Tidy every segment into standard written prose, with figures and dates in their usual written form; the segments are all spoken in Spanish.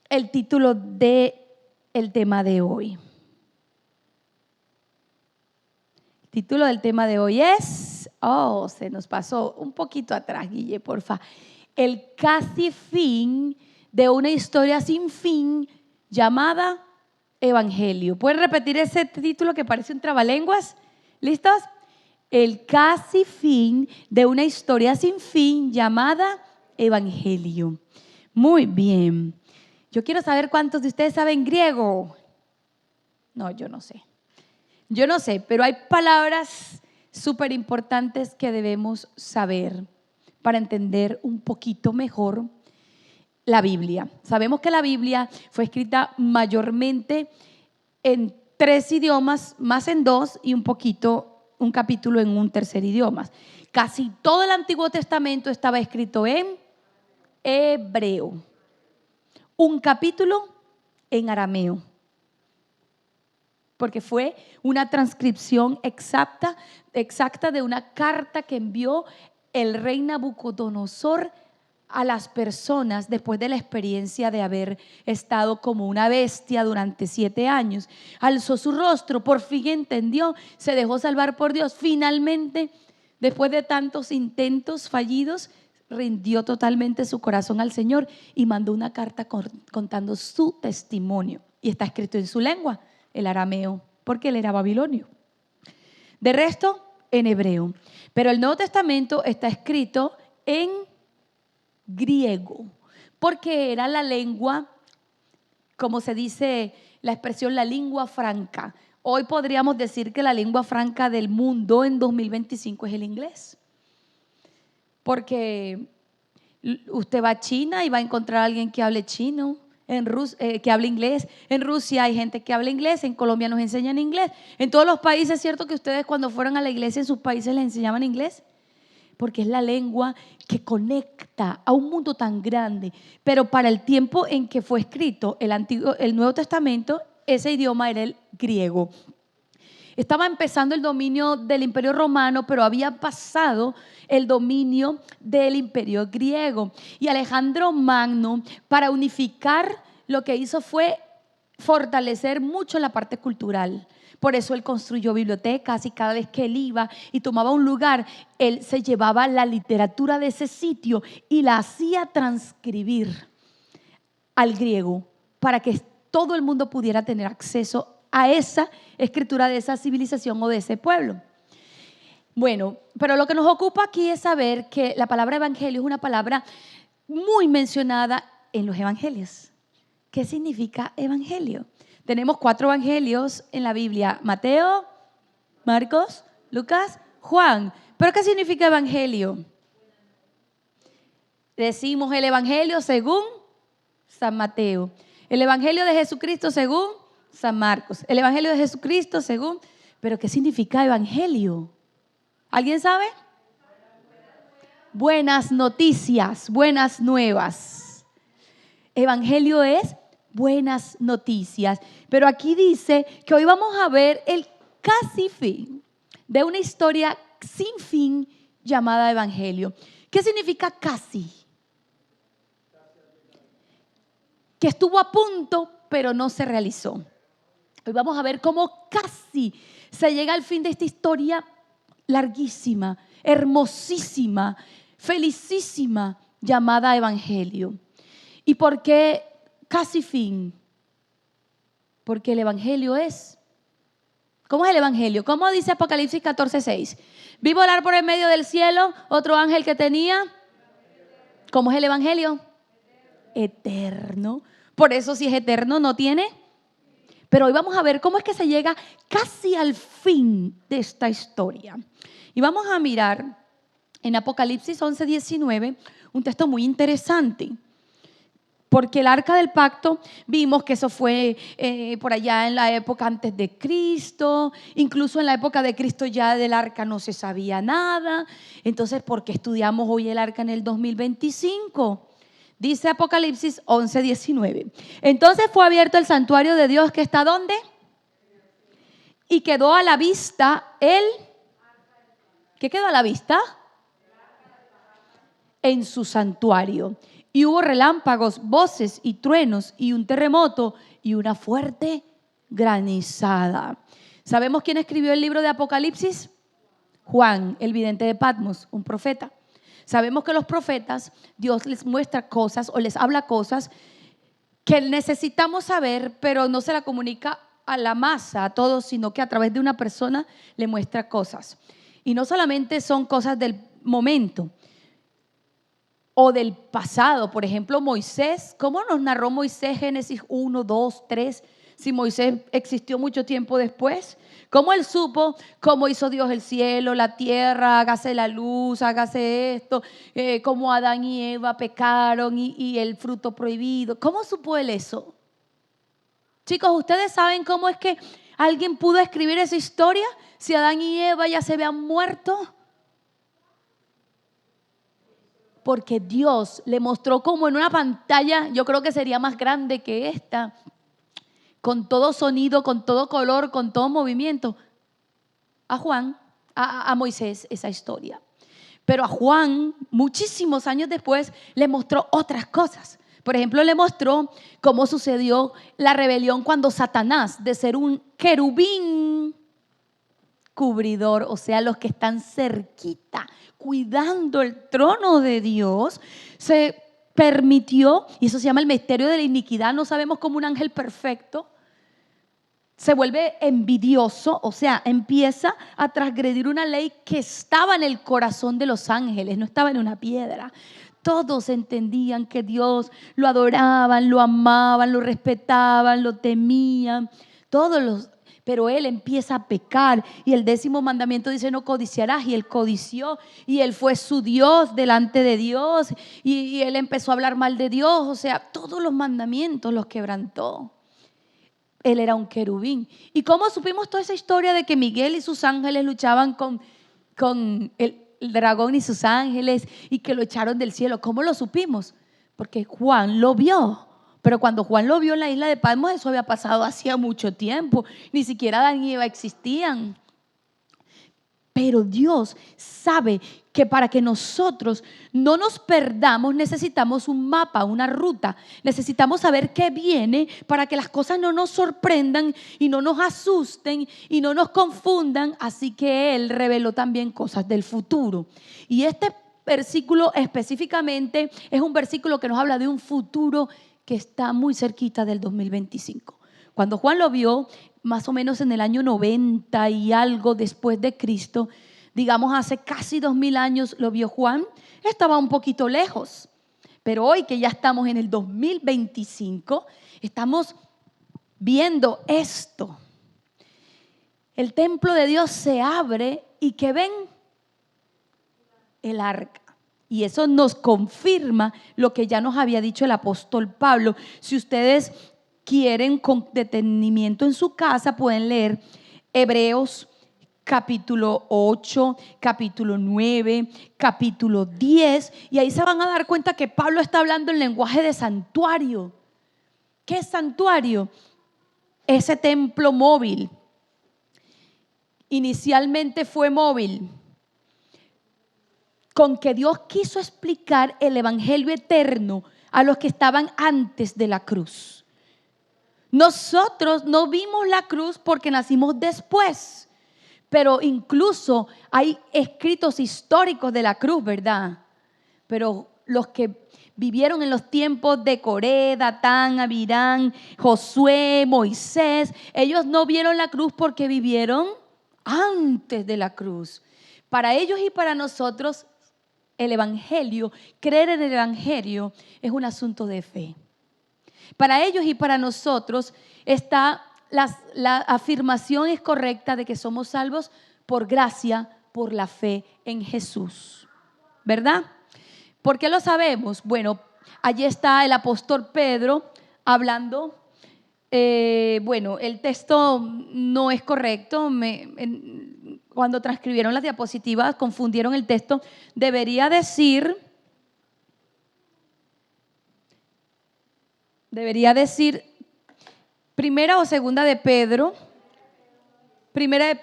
el título de el tema de hoy. El título del tema de hoy es, se nos pasó un poquito atrás, Guille, porfa. El casi fin de una historia sin fin llamada Evangelio. ¿Pueden repetir ese título que parece un trabalenguas? ¿Listos? El casi fin de una historia sin fin llamada Evangelio. Muy bien. Yo quiero saber cuántos de ustedes saben griego. No, yo no sé. Yo no sé, pero hay palabras súper importantes que debemos saber para entender un poquito mejor la Biblia. Sabemos que la Biblia fue escrita mayormente en 3 idiomas, más en 2 y un capítulo en un tercer idioma. Casi todo el Antiguo Testamento estaba escrito en hebreo, un capítulo en arameo, porque fue una transcripción exacta de una carta que envió el rey Nabucodonosor a las personas después de la experiencia de haber estado como una bestia durante 7 años. Alzó su rostro, por fin entendió, se dejó salvar por Dios. Finalmente, después de tantos intentos fallidos, rindió totalmente su corazón al Señor y mandó una carta contando su testimonio. Y está escrito en su lengua, el arameo, porque él era babilonio. De resto, en hebreo. Pero el Nuevo Testamento está escrito en griego, porque era la lengua, como se dice la expresión, la lengua franca. Hoy podríamos decir que la lengua franca del mundo en 2025 es el inglés. Porque usted va a China y va a encontrar a alguien que hable chino, que hable inglés. En Rusia hay gente que habla inglés, en Colombia nos enseñan inglés. En todos los países, ¿es cierto que ustedes cuando fueron a la iglesia en sus países les enseñaban inglés? Porque es la lengua que conecta a un mundo tan grande. Pero para el tiempo en que fue escrito el Nuevo Testamento, ese idioma era el griego. Estaba empezando el dominio del Imperio Romano, pero había pasado el dominio del Imperio griego. Y Alejandro Magno, para unificar, lo que hizo fue fortalecer mucho la parte cultural. Por eso él construyó bibliotecas y cada vez que él iba y tomaba un lugar, él se llevaba la literatura de ese sitio y la hacía transcribir al griego para que todo el mundo pudiera tener acceso a esa escritura de esa civilización o de ese pueblo. Bueno, pero lo que nos ocupa aquí es saber que la palabra evangelio es una palabra muy mencionada en los evangelios. ¿Qué significa evangelio? Tenemos 4 evangelios en la Biblia: Mateo, Marcos, Lucas, Juan. ¿Pero qué significa evangelio? Decimos el evangelio según San Mateo, el evangelio de Jesucristo según San Marcos, el evangelio de Jesucristo según... ¿Pero qué significa evangelio? ¿Alguien sabe? Buenas noticias, buenas nuevas. Evangelio es buenas noticias. Pero aquí dice que hoy vamos a ver el casi fin de una historia sin fin llamada evangelio. ¿Qué significa casi? Que estuvo a punto, pero no se realizó. Hoy vamos a ver cómo casi se llega al fin de esta historia larguísima, hermosísima, felicísima, llamada evangelio. ¿Y por qué casi fin? Porque el evangelio es... ¿Cómo es el evangelio? ¿Cómo dice Apocalipsis 14:6? Vi volar por el medio del cielo otro ángel que tenía... ¿Cómo es el evangelio? Eterno. Por eso, si es eterno, no tiene. Pero hoy vamos a ver cómo es que se llega casi al fin de esta historia. Y vamos a mirar en Apocalipsis 11:19 un texto muy interesante. Porque el arca del pacto, vimos que eso fue por allá en la época antes de Cristo. Incluso en la época de Cristo ya del arca no se sabía nada. Entonces, ¿por qué estudiamos hoy el arca en el 2025? Dice Apocalipsis 11:19. Entonces fue abierto el santuario de Dios, que está ¿dónde? Y quedó a la vista ¿qué quedó a la vista? En su santuario. y hubo relámpagos, voces y truenos y un terremoto y una fuerte granizada. ¿Sabemos quién escribió el libro de Apocalipsis? Juan, el vidente de Patmos, un profeta. Sabemos que los profetas, Dios les muestra cosas o les habla cosas que necesitamos saber, pero no se la comunica a la masa, a todos, sino que a través de una persona le muestra cosas. Y no solamente son cosas del momento o del pasado. Por ejemplo, Moisés, ¿cómo nos narró Moisés Génesis 1, 2, 3? Si Moisés existió mucho tiempo después. ¿Cómo él supo cómo hizo Dios el cielo, la tierra, hágase la luz, hágase esto, cómo Adán y Eva pecaron y el fruto prohibido? ¿Cómo supo él eso? Chicos, ¿ustedes saben cómo es que alguien pudo escribir esa historia si Adán y Eva ya se habían muerto? Porque Dios le mostró como en una pantalla, yo creo que sería más grande que esta, con todo sonido, con todo color, con todo movimiento, a Juan, a Moisés esa historia. Pero a Juan, muchísimos años después, le mostró otras cosas. Por ejemplo, le mostró cómo sucedió la rebelión cuando Satanás, de ser un querubín cubridor, o sea, los que están cerquita, cuidando el trono de Dios, se permitió, y eso se llama el misterio de la iniquidad, no sabemos cómo un ángel perfecto se vuelve envidioso, o sea, empieza a transgredir una ley que estaba en el corazón de los ángeles, no estaba en una piedra. Todos entendían que Dios lo adoraban, lo amaban, lo respetaban, lo temían, pero él empieza a pecar y el 10º mandamiento dice no codiciarás, y él codició y él fue su Dios delante de Dios y él empezó a hablar mal de Dios, o sea, todos los mandamientos los quebrantó. Él era un querubín. ¿Y cómo supimos toda esa historia de que Miguel y sus ángeles luchaban con el dragón y sus ángeles y que lo echaron del cielo? ¿Cómo lo supimos? Porque Juan lo vio. Pero cuando Juan lo vio en la isla de Patmos, eso había pasado hacía mucho tiempo. Ni siquiera Adán y Eva existían. Pero Dios sabe que para que nosotros no nos perdamos necesitamos un mapa, una ruta. Necesitamos saber qué viene para que las cosas no nos sorprendan y no nos asusten y no nos confundan. Así que Él reveló también cosas del futuro. Y este versículo específicamente es un versículo que nos habla de un futuro que está muy cerquita del 2025. Cuando Juan lo vio, más o menos en el año 90 y algo después de Cristo, digamos hace casi 2000 años lo vio Juan, estaba un poquito lejos. Pero hoy que ya estamos en el 2025, estamos viendo esto. El templo de Dios se abre y ¿qué ven? El arca. Y eso nos confirma lo que ya nos había dicho el apóstol Pablo. Si ustedes quieren con detenimiento en su casa, pueden leer Hebreos capítulo 8, capítulo 9, capítulo 10, y ahí se van a dar cuenta que Pablo está hablando en lenguaje de santuario. ¿Qué es santuario? Ese templo móvil. Inicialmente fue móvil, con que Dios quiso explicar el evangelio eterno a los que estaban antes de la cruz. Nosotros no vimos la cruz porque nacimos después, pero incluso hay escritos históricos de la cruz, ¿verdad? Pero los que vivieron en los tiempos de Coré, Datán, Abirán, Josué, Moisés, ellos no vieron la cruz porque vivieron antes de la cruz. Para ellos y para nosotros, el evangelio, creer en el evangelio es un asunto de fe. Para ellos y para nosotros está la afirmación es correcta de que somos salvos por gracia, por la fe en Jesús, ¿verdad? ¿Por qué lo sabemos? Bueno, allí está el apóstol Pedro hablando. Bueno, el texto no es correcto. Cuando transcribieron las diapositivas confundieron el texto. Debería decir primera o segunda de Pedro. Primera de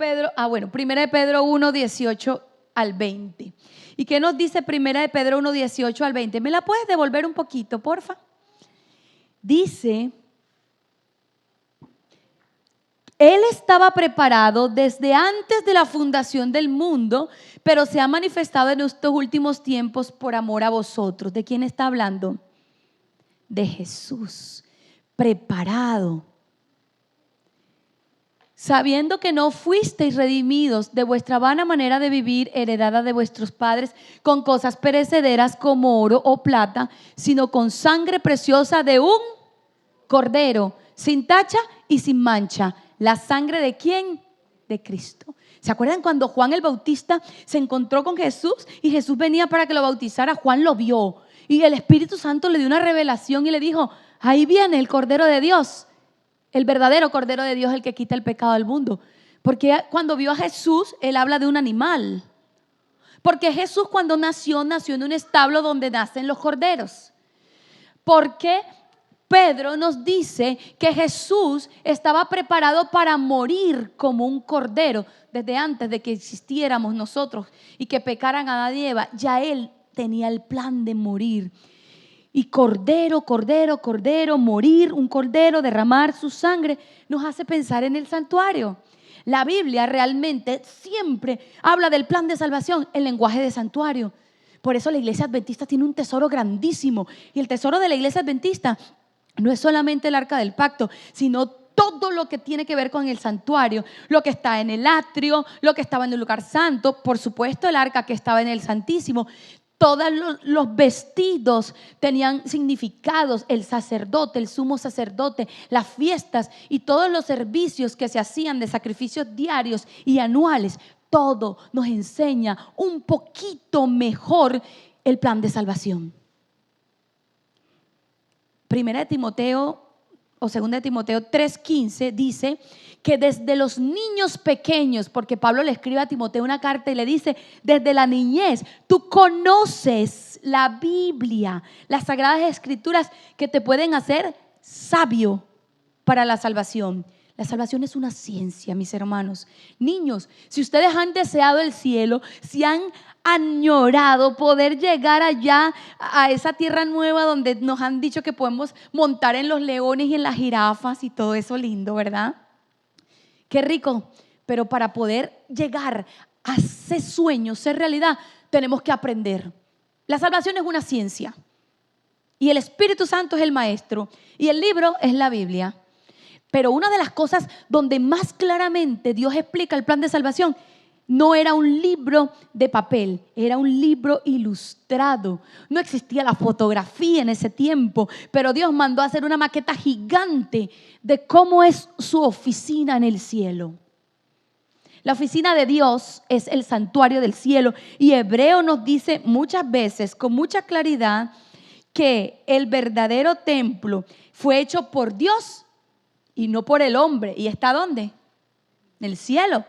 Pedro 1, 18 al 20. ¿Y qué nos dice Primera de Pedro 1, 18 al 20? ¿Me la puedes devolver un poquito, porfa? Dice: Él estaba preparado desde antes de la fundación del mundo, pero se ha manifestado en estos últimos tiempos por amor a vosotros. ¿De quién está hablando? De Jesús, preparado. Sabiendo que no fuisteis redimidos de vuestra vana manera de vivir, heredada de vuestros padres, con cosas perecederas como oro o plata, sino con sangre preciosa de un cordero, sin tacha y sin mancha. ¿La sangre de quién? De Cristo. ¿Se acuerdan cuando Juan el Bautista se encontró con Jesús y Jesús venía para que lo bautizara? Juan lo vio y el Espíritu Santo le dio una revelación y le dijo: ahí viene el Cordero de Dios, el verdadero Cordero de Dios, el que quita el pecado del mundo. Porque cuando vio a Jesús, él habla de un animal. Porque Jesús, cuando nació en un establo donde nacen los corderos. Porque Pedro nos dice que Jesús estaba preparado para morir como un cordero desde antes de que existiéramos nosotros y que pecaran a Adán y Eva. Ya él tenía el plan de morir. Y cordero, cordero, cordero, morir, un cordero, derramar su sangre, nos hace pensar en el santuario. La Biblia realmente siempre habla del plan de salvación en lenguaje de santuario. Por eso la iglesia adventista tiene un tesoro grandísimo. Y el tesoro de la iglesia adventista no es solamente el arca del pacto, sino todo lo que tiene que ver con el santuario, lo que está en el atrio, lo que estaba en el lugar santo, por supuesto el arca que estaba en el santísimo. Todos los vestidos tenían significados, el sacerdote, el sumo sacerdote, las fiestas y todos los servicios que se hacían de sacrificios diarios y anuales. Todo nos enseña un poquito mejor el plan de salvación. Primera de Timoteo o segunda de Timoteo 3:15 dice que desde los niños pequeños, porque Pablo le escribe a Timoteo una carta y le dice: desde la niñez tú conoces la Biblia, las sagradas escrituras que te pueden hacer sabio para la salvación. La salvación es una ciencia, mis hermanos. Niños, si ustedes han deseado el cielo, si han añorado poder llegar allá a esa tierra nueva donde nos han dicho que podemos montar en los leones y en las jirafas y todo eso lindo, ¿verdad? Qué rico. Pero para poder llegar a ese sueño, ser realidad, tenemos que aprender. La salvación es una ciencia y el Espíritu Santo es el maestro y el libro es la Biblia. Pero una de las cosas donde más claramente Dios explica el plan de salvación no era un libro de papel, era un libro ilustrado. No existía la fotografía en ese tiempo, pero Dios mandó a hacer una maqueta gigante de cómo es su oficina en el cielo. La oficina de Dios es el santuario del cielo y Hebreo nos dice muchas veces con mucha claridad que el verdadero templo fue hecho por Dios y no por el hombre. ¿Y está dónde? En el cielo.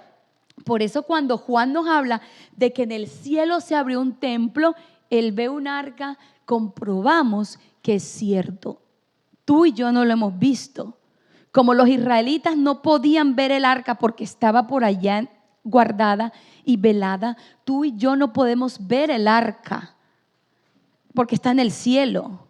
Por eso cuando Juan nos habla de que en el cielo se abrió un templo, él ve un arca, comprobamos que es cierto. Tú y yo no lo hemos visto. Como los israelitas no podían ver el arca porque estaba por allá guardada y velada, tú y yo no podemos ver el arca porque está en el cielo.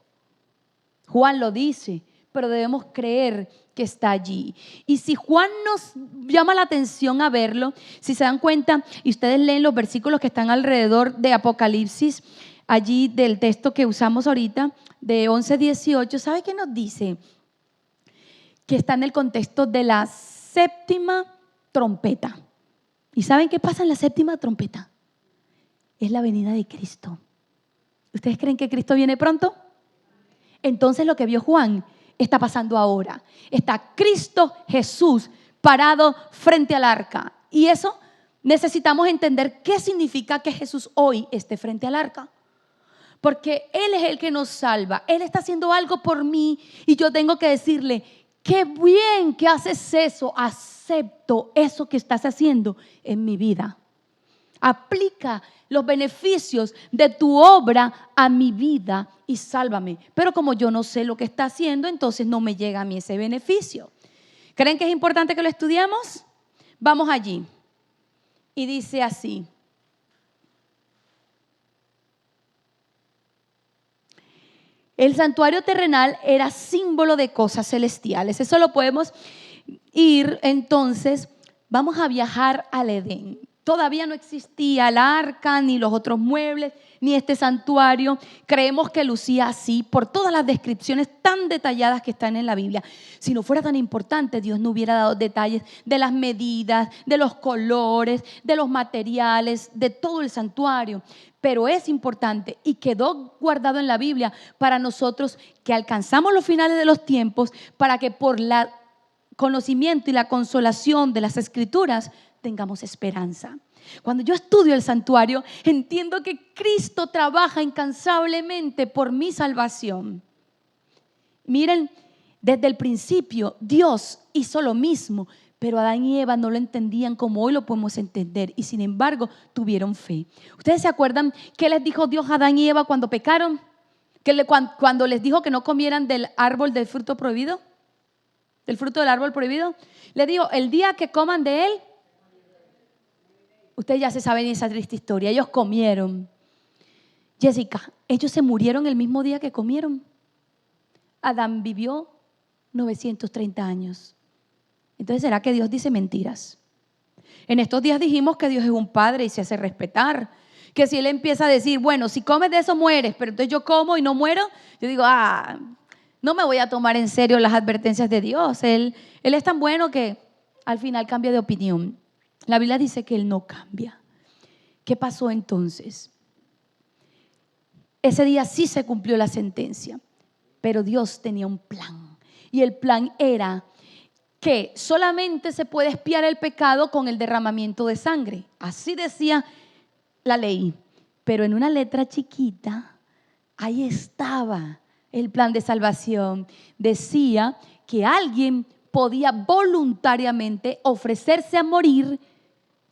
Juan lo dice, pero debemos creer que está allí. Y si Juan nos llama la atención a verlo, si se dan cuenta y ustedes leen los versículos que están alrededor de Apocalipsis, allí del texto que usamos ahorita, de 11-18, ¿sabe qué nos dice? Que está en el contexto de la séptima trompeta. ¿Y saben qué pasa en la séptima trompeta? Es la venida de Cristo. ¿Ustedes creen que Cristo viene pronto? Entonces lo que vio Juan está pasando ahora. Está Cristo Jesús parado frente al arca. Y eso necesitamos entender qué significa que Jesús hoy esté frente al arca. Porque Él es el que nos salva. Él está haciendo algo por mí y yo tengo que decirle: qué bien que haces eso. Acepto eso que estás haciendo en mi vida. Aplica los beneficios de tu obra a mi vida y sálvame. Pero como yo no sé lo que está haciendo, entonces no me llega a mí ese beneficio. ¿Creen que es importante que lo estudiemos? Vamos allí. Y dice así: El santuario terrenal era símbolo de cosas celestiales. Eso lo podemos ir entonces. Vamos a viajar al Edén. Todavía no existía el arca, ni los otros muebles, ni este santuario. Creemos que lucía así por todas las descripciones tan detalladas que están en la Biblia. Si no fuera tan importante, Dios no hubiera dado detalles de las medidas, de los colores, de los materiales, de todo el santuario. Pero es importante y quedó guardado en la Biblia para nosotros que alcanzamos los finales de los tiempos, para que por la conocimiento y la consolación de las Escrituras tengamos esperanza. Cuando yo estudio el santuario, entiendo que Cristo trabaja incansablemente por mi salvación. Miren, desde el principio Dios hizo lo mismo, pero Adán y Eva no lo entendían como hoy lo podemos entender, y sin embargo tuvieron fe. ¿Ustedes se acuerdan qué les dijo Dios a Adán y Eva cuando pecaron? Cuando les dijo que no comieran del árbol del fruto prohibido, del fruto del árbol prohibido, les dijo: el día que coman de él, ustedes ya se saben esa triste historia. Ellos comieron. Jessica, ellos se murieron el mismo día que comieron. Adán vivió 930 años. Entonces, ¿será que Dios dice mentiras? En estos días dijimos que Dios es un padre y se hace respetar. Que si Él empieza a decir, bueno, si comes de eso mueres, pero entonces yo como y no muero, yo digo, no me voy a tomar en serio las advertencias de Dios. Él es tan bueno que al final cambia de opinión. La Biblia dice que Él no cambia. ¿Qué pasó entonces? Ese día sí se cumplió la sentencia, pero Dios tenía un plan. Y el plan era que solamente se puede expiar el pecado con el derramamiento de sangre. Así decía la ley. Pero en una letra chiquita, ahí estaba el plan de salvación. Decía que alguien podía voluntariamente ofrecerse a morir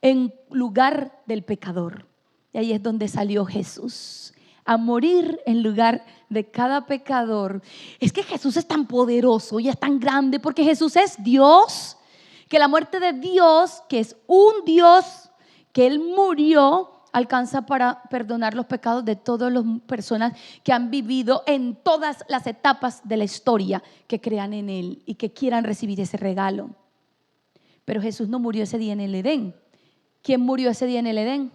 en lugar del pecador. Y ahí es donde salió Jesús, a morir en lugar de cada pecador. Es que Jesús es tan poderoso y es tan grande porque Jesús es Dios, que la muerte de Dios, que es un Dios, que Él murió, alcanza para perdonar los pecados de todas las personas que han vivido en todas las etapas de la historia, que crean en Él y que quieran recibir ese regalo. Pero Jesús no murió ese día en el Edén. ¿Quién murió ese día en el Edén?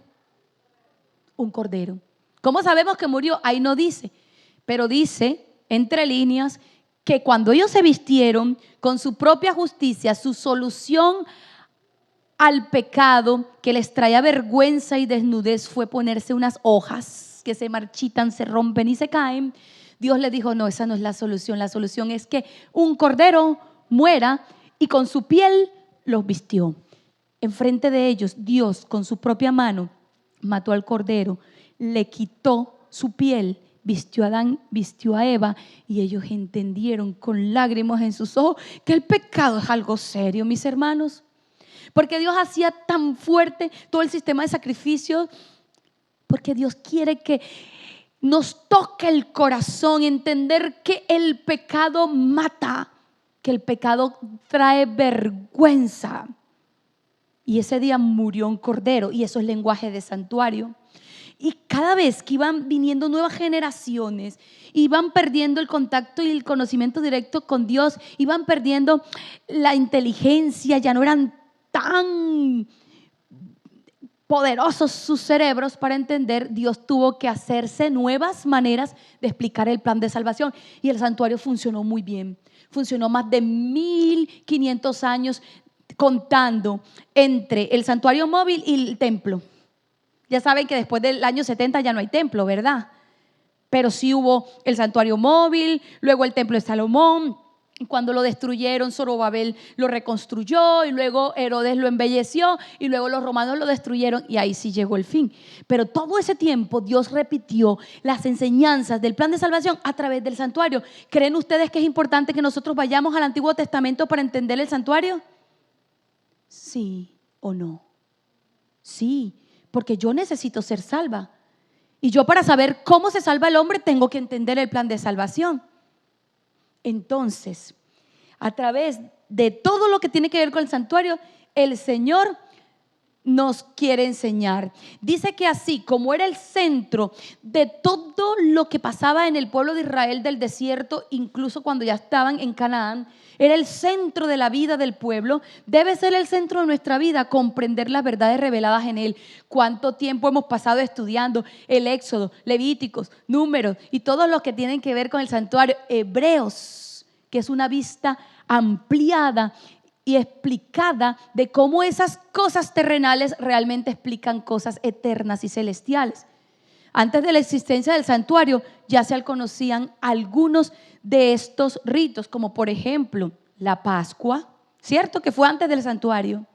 Un cordero. ¿Cómo sabemos que murió? Ahí no dice, pero dice entre líneas que cuando ellos se vistieron con su propia justicia, su solución al pecado que les traía vergüenza y desnudez fue ponerse unas hojas que se marchitan, se rompen y se caen. Dios les dijo, no, esa no es la solución. La solución es que un cordero muera, y con su piel los vistió. Enfrente de ellos, Dios con su propia mano mató al cordero, le quitó su piel, vistió a Adán, vistió a Eva, y ellos entendieron con lágrimas en sus ojos que el pecado es algo serio, mis hermanos. Porque Dios hacía tan fuerte todo el sistema de sacrificios, porque Dios quiere que nos toque el corazón, entender que el pecado mata, que el pecado trae vergüenza. Y ese día murió un cordero, y eso es lenguaje de santuario. Y cada vez que iban viniendo nuevas generaciones, iban perdiendo el contacto y el conocimiento directo con Dios, iban perdiendo la inteligencia, ya no eran tan poderosos sus cerebros para entender. Dios tuvo que hacerse nuevas maneras de explicar el plan de salvación, y el santuario funcionó muy bien. Funcionó más de 1500 años, contando entre el santuario móvil y el templo. Ya saben que después del año 70 ya no hay templo, ¿verdad? Pero sí hubo el santuario móvil, luego el templo de Salomón. Cuando lo destruyeron, Zorobabel lo reconstruyó, y luego Herodes lo embelleció, y luego los romanos lo destruyeron, y ahí sí llegó el fin. Pero todo ese tiempo Dios repitió las enseñanzas del plan de salvación a través del santuario. ¿Creen ustedes que es importante que nosotros vayamos al Antiguo Testamento para entender el santuario? ¿Sí o no? Sí, porque yo necesito ser salva. Y yo, para saber cómo se salva el hombre, tengo que entender el plan de salvación. Entonces, a través de todo lo que tiene que ver con el santuario, el Señor nos quiere enseñar. Dice que así como era el centro de todo lo que pasaba en el pueblo de Israel del desierto, incluso cuando ya estaban en Canaán, era el centro de la vida del pueblo, debe ser el centro de nuestra vida, comprender las verdades reveladas en él. ¿Cuánto tiempo hemos pasado estudiando el Éxodo, Levíticos, Números y todos los que tienen que ver con el santuario? Hebreos, que es una vista ampliada y explicada de cómo esas cosas terrenales realmente explican cosas eternas y celestiales. Antes de la existencia del santuario ya se conocían algunos de estos ritos, como por ejemplo la Pascua, ¿cierto? Que fue antes del santuario.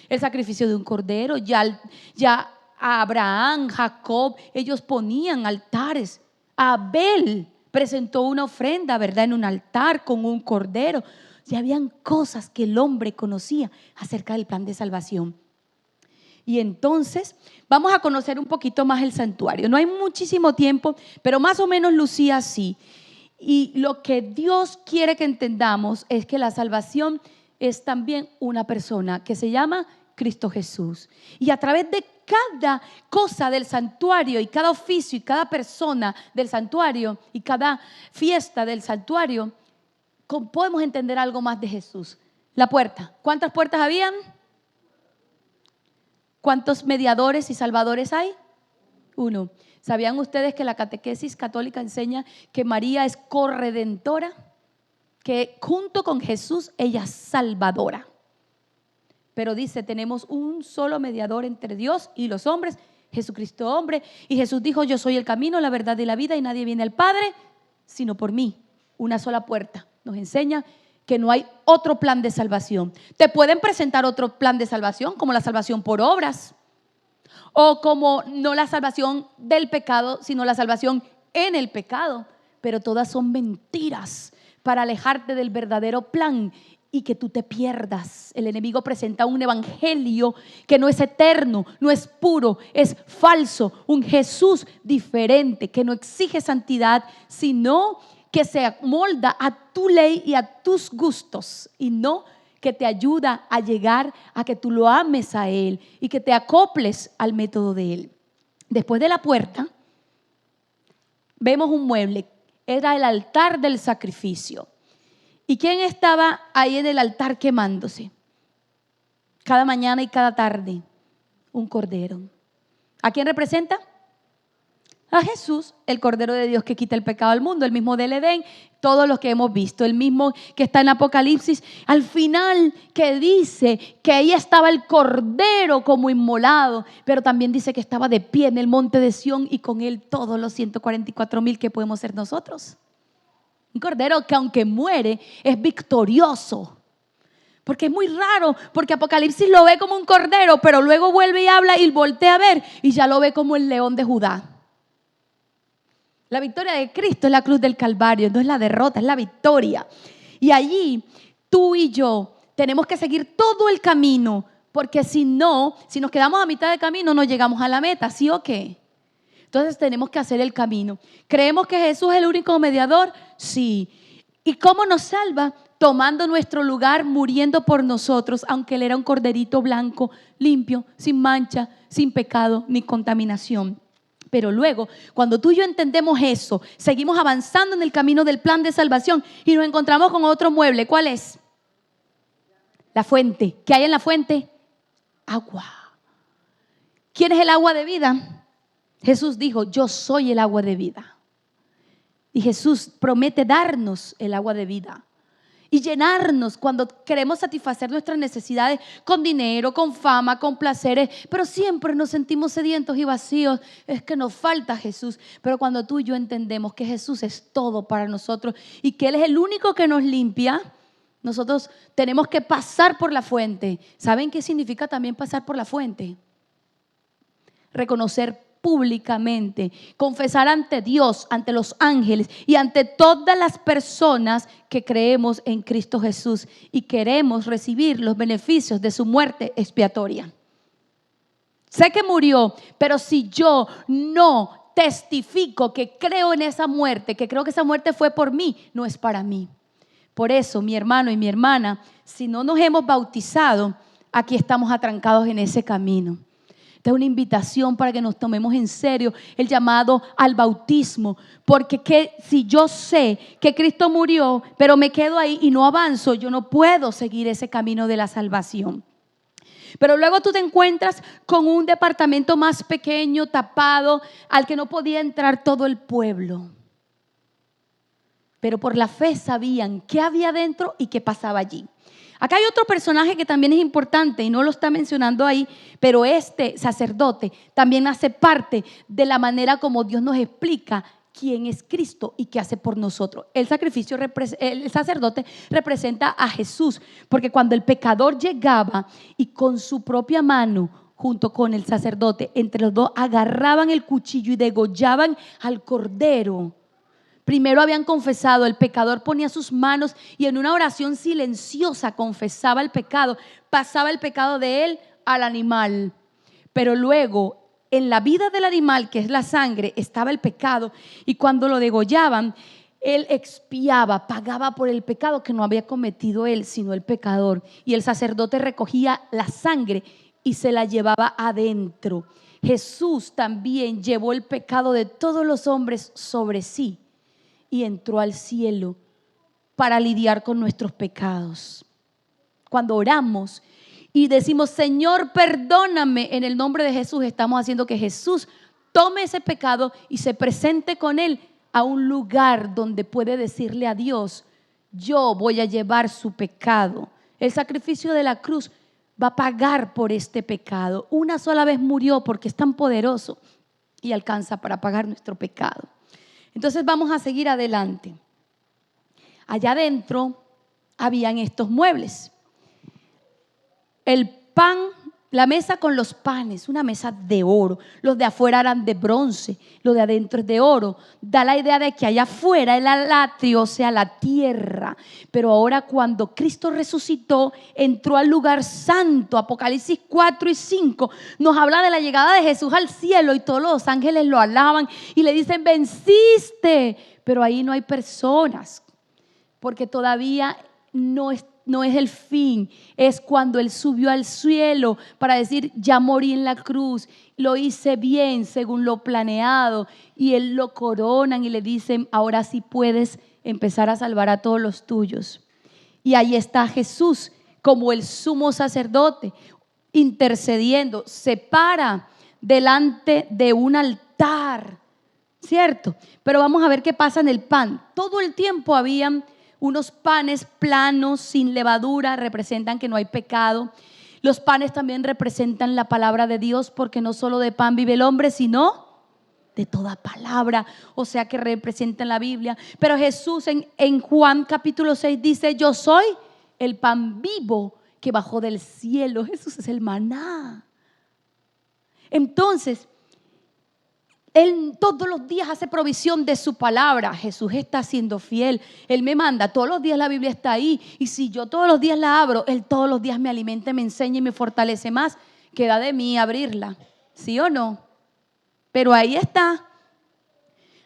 El sacrificio de un cordero, ya Abraham, Jacob, ellos ponían altares. Abel presentó una ofrenda, ¿verdad? En un altar con un cordero. Ya habían cosas que el hombre conocía acerca del plan de salvación. Y entonces vamos a conocer un poquito más el santuario. No hay muchísimo tiempo, pero más o menos lucía así. Y lo que Dios quiere que entendamos es que la salvación es también una persona que se llama Cristo Jesús. Y a través de cada cosa del santuario y cada oficio y cada persona del santuario y cada fiesta del santuario, podemos entender algo más de Jesús. La puerta. ¿Cuántas puertas habían? ¿Cuántos mediadores y salvadores hay? Uno. ¿Sabían ustedes que la catequesis católica enseña que María es corredentora? Que junto con Jesús ella es salvadora. Pero dice, tenemos un solo mediador entre Dios y los hombres, Jesucristo hombre. Y Jesús dijo, yo soy el camino, la verdad y la vida, y nadie viene al Padre sino por mí. Una sola puerta. Nos enseña que no hay otro plan de salvación. Te pueden presentar otro plan de salvación, como la salvación por obras, o como no la salvación del pecado, sino la salvación en el pecado. Pero todas son mentiras para alejarte del verdadero plan y que tú te pierdas. El enemigo presenta un evangelio que no es eterno, no es puro, es falso. Un Jesús diferente que no exige santidad, sino que se amolda a tu ley y a tus gustos, y no que te ayuda a llegar a que tú lo ames a Él y que te acoples al método de Él. Después de la puerta vemos un mueble, era el altar del sacrificio. ¿Y quién estaba ahí en el altar quemándose? Cada mañana y cada tarde, un cordero. ¿A quién representa? A Jesús, el Cordero de Dios que quita el pecado del mundo, el mismo del Edén, todos los que hemos visto, el mismo que está en Apocalipsis, al final que dice que ahí estaba el Cordero como inmolado, pero también dice que estaba de pie en el monte de Sión y con él todos los 144,000 que podemos ser nosotros. Un Cordero que aunque muere es victorioso. Porque es muy raro, porque Apocalipsis lo ve como un cordero, pero luego vuelve y habla y voltea a ver y ya lo ve como el león de Judá. La victoria de Cristo es la cruz del Calvario, no es la derrota, es la victoria. Y allí tú y yo tenemos que seguir todo el camino, porque si no, si nos quedamos a mitad de camino no llegamos a la meta, ¿sí o qué? Entonces tenemos que hacer el camino. ¿Creemos que Jesús es el único mediador? Sí. ¿Y cómo nos salva? Tomando nuestro lugar, muriendo por nosotros, aunque Él era un corderito blanco, limpio, sin mancha, sin pecado ni contaminación. Pero luego, cuando tú y yo entendemos eso, seguimos avanzando en el camino del plan de salvación y nos encontramos con otro mueble. ¿Cuál es? La fuente. ¿Qué hay en la fuente? Agua. ¿Quién es el agua de vida? Jesús dijo, yo soy el agua de vida. Y Jesús promete darnos el agua de vida y llenarnos cuando queremos satisfacer nuestras necesidades con dinero, con fama, con placeres, pero siempre nos sentimos sedientos y vacíos. Es que nos falta Jesús. Pero cuando tú y yo entendemos que Jesús es todo para nosotros y que Él es el único que nos limpia, nosotros tenemos que pasar por la fuente. ¿Saben qué significa también pasar por la fuente? Reconocer públicamente, confesar ante Dios, ante los ángeles y ante todas las personas que creemos en Cristo Jesús y queremos recibir los beneficios de su muerte expiatoria. Sé que murió, pero si yo no testifico que creo en esa muerte, que creo que esa muerte fue por mí, no es para mí. Por eso, mi hermano y mi hermana, si no nos hemos bautizado, aquí estamos atrancados en ese camino. Esta es una invitación para que nos tomemos en serio el llamado al bautismo, porque si yo sé que Cristo murió, pero me quedo ahí y no avanzo, yo no puedo seguir ese camino de la salvación. Pero luego tú te encuentras con un departamento más pequeño, tapado, al que no podía entrar todo el pueblo. Pero por la fe sabían qué había dentro y qué pasaba allí. Acá hay otro personaje que también es importante y no lo está mencionando ahí, pero este sacerdote también hace parte de la manera como Dios nos explica quién es Cristo y qué hace por nosotros. El sacerdote representa a Jesús, porque cuando el pecador llegaba y con su propia mano, junto con el sacerdote, entre los dos agarraban el cuchillo y degollaban al cordero. Primero habían confesado, el pecador ponía sus manos y en una oración silenciosa confesaba el pecado, pasaba el pecado de él al animal. Pero luego en la vida del animal, que es la sangre, estaba el pecado, y cuando lo degollaban, él expiaba, pagaba por el pecado que no había cometido él, sino el pecador. Y el sacerdote recogía la sangre y se la llevaba adentro. Jesús también llevó el pecado de todos los hombres sobre sí y entró al cielo para lidiar con nuestros pecados. Cuando oramos y decimos, Señor, perdóname, en el nombre de Jesús, estamos haciendo que Jesús tome ese pecado y se presente con él a un lugar donde puede decirle a Dios, yo voy a llevar su pecado. El sacrificio de la cruz va a pagar por este pecado. Una sola vez murió porque es tan poderoso y alcanza para pagar nuestro pecado. Entonces vamos a seguir adelante. Allá adentro habían estos muebles. El pan, la mesa con los panes, una mesa de oro. Los de afuera eran de bronce, los de adentro es de oro. Da la idea de que allá afuera el atrio, o sea, la tierra. Pero ahora cuando Cristo resucitó, entró al lugar santo. Apocalipsis 4 y 5 nos habla de la llegada de Jesús al cielo y todos los ángeles lo alaban y le dicen, venciste. Pero ahí no hay personas, porque todavía no es el fin, es cuando Él subió al cielo para decir, ya morí en la cruz, lo hice bien según lo planeado, y Él lo coronan y le dicen, ahora sí puedes empezar a salvar a todos los tuyos. Y ahí está Jesús como el sumo sacerdote intercediendo, se para delante de un altar, ¿cierto? Pero vamos a ver qué pasa en el pan. Todo el tiempo habían unos panes planos, sin levadura, representan que no hay pecado. Los panes también representan la palabra de Dios, porque no solo de pan vive el hombre, sino de toda palabra, o sea que representan la Biblia. Pero Jesús en Juan capítulo 6 dice, yo soy el pan vivo que bajó del cielo. Jesús es el maná. Entonces, Él todos los días hace provisión de su palabra. Jesús está siendo fiel. Él me manda, todos los días la Biblia está ahí. Y si yo todos los días la abro, Él todos los días me alimenta, me enseña y me fortalece más. Queda de mí abrirla, ¿sí o no? Pero ahí está.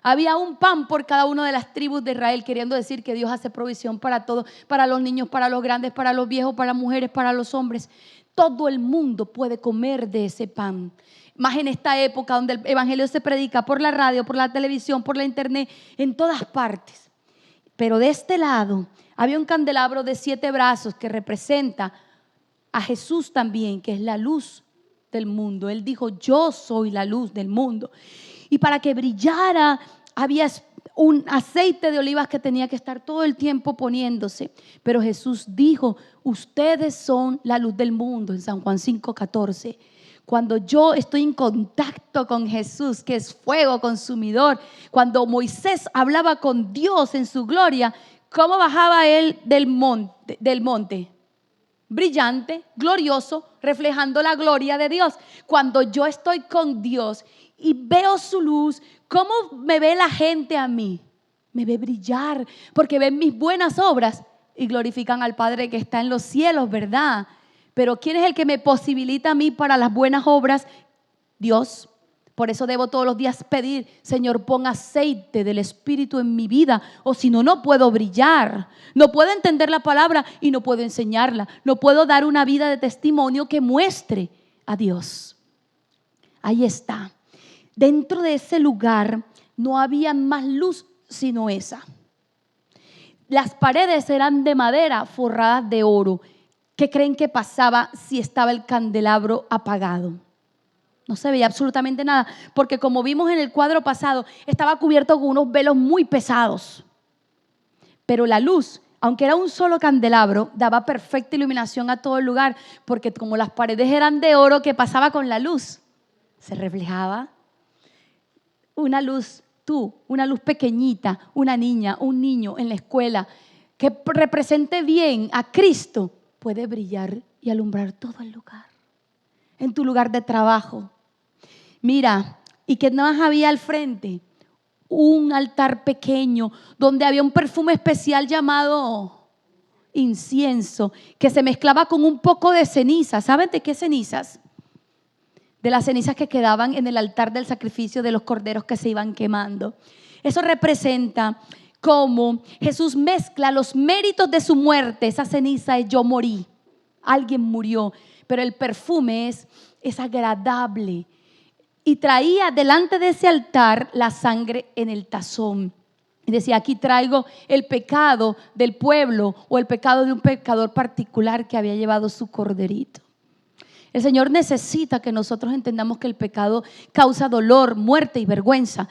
Había un pan por cada una de las tribus de Israel, queriendo decir que Dios hace provisión para todos, para los niños, para los grandes, para los viejos, para las mujeres, para los hombres. Todo el mundo puede comer de ese pan. Más en esta época donde el evangelio se predica por la radio, por la televisión, por la internet, en todas partes. Pero de este lado había un candelabro de 7 brazos que representa a Jesús también, que es la luz del mundo. Él dijo, yo soy la luz del mundo. Y para que brillara había un aceite de olivas que tenía que estar todo el tiempo poniéndose. Pero Jesús dijo, ustedes son la luz del mundo, en San Juan 5:14. Cuando yo estoy en contacto con Jesús, que es fuego consumidor, cuando Moisés hablaba con Dios en su gloria, ¿cómo bajaba él del monte? Brillante, glorioso, reflejando la gloria de Dios. Cuando yo estoy con Dios y veo su luz, ¿cómo me ve la gente a mí? Me ve brillar, porque ven mis buenas obras y glorifican al Padre que está en los cielos, ¿verdad? Pero ¿quién es el que me posibilita a mí para las buenas obras? Dios. Por eso debo todos los días pedir, Señor, pon aceite del Espíritu en mi vida, o si no, no puedo brillar. No puedo entender la palabra y no puedo enseñarla. No puedo dar una vida de testimonio que muestre a Dios. Ahí está. Dentro de ese lugar no había más luz sino esa. Las paredes eran de madera forradas de oro. ¿Qué creen que pasaba si estaba el candelabro apagado? No se veía absolutamente nada, porque como vimos en el cuadro pasado, estaba cubierto con unos velos muy pesados. Pero la luz, aunque era un solo candelabro, daba perfecta iluminación a todo el lugar, porque como las paredes eran de oro, ¿qué pasaba con la luz? Se reflejaba una luz, una luz pequeñita, una niña, un niño en la escuela, que represente bien a Cristo, puede brillar y alumbrar todo el lugar. En tu lugar de trabajo. Mira, ¿y qué más había al frente? Un altar pequeño donde había un perfume especial llamado incienso, que se mezclaba con un poco de ceniza. ¿Saben de qué cenizas? De las cenizas que quedaban en el altar del sacrificio de los corderos que se iban quemando. Eso representa cómo Jesús mezcla los méritos de su muerte. Esa ceniza es: yo morí, alguien murió, pero el perfume es agradable. Y traía delante de ese altar la sangre en el tazón. Y decía: aquí traigo el pecado del pueblo, o el pecado de un pecador particular que había llevado su corderito. El Señor necesita que nosotros entendamos que el pecado causa dolor, muerte y vergüenza.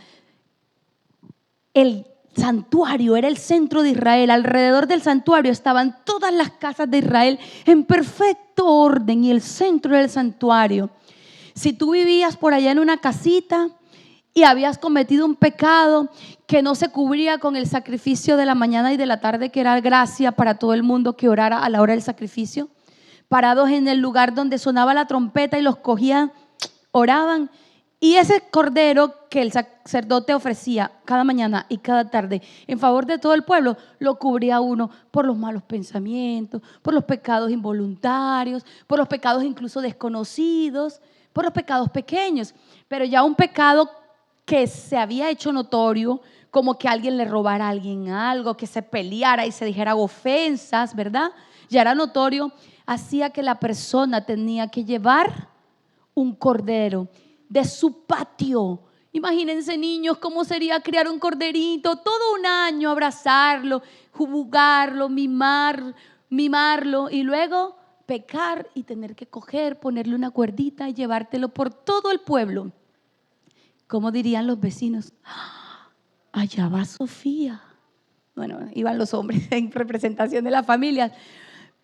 El santuario era el centro de Israel. Alrededor del santuario estaban todas las casas de Israel en perfecto orden, y el centro era el santuario. Si tú vivías por allá en una casita y habías cometido un pecado que no se cubría con el sacrificio de la mañana y de la tarde, que era gracia para todo el mundo que orara a la hora del sacrificio, parados en el lugar donde sonaba la trompeta y los cogían, oraban, y ese cordero que el sacerdote ofrecía cada mañana y cada tarde en favor de todo el pueblo, lo cubría uno por los malos pensamientos, por los pecados involuntarios, por los pecados incluso desconocidos, por los pecados pequeños. Pero ya un pecado que se había hecho notorio, como que alguien le robara a alguien algo, que se peleara y se dijera ofensas, ¿verdad? Ya era notorio, hacía que la persona tenía que llevar un cordero de su patio. Imagínense, niños, cómo sería criar un corderito todo un año, abrazarlo, jugarlo, mimarlo, y luego pecar y tener que coger, ponerle una cuerdita y llevártelo por todo el pueblo. ¿Cómo dirían los vecinos? ¡Ah! Allá va Sofía. Bueno, iban los hombres en representación de las familias,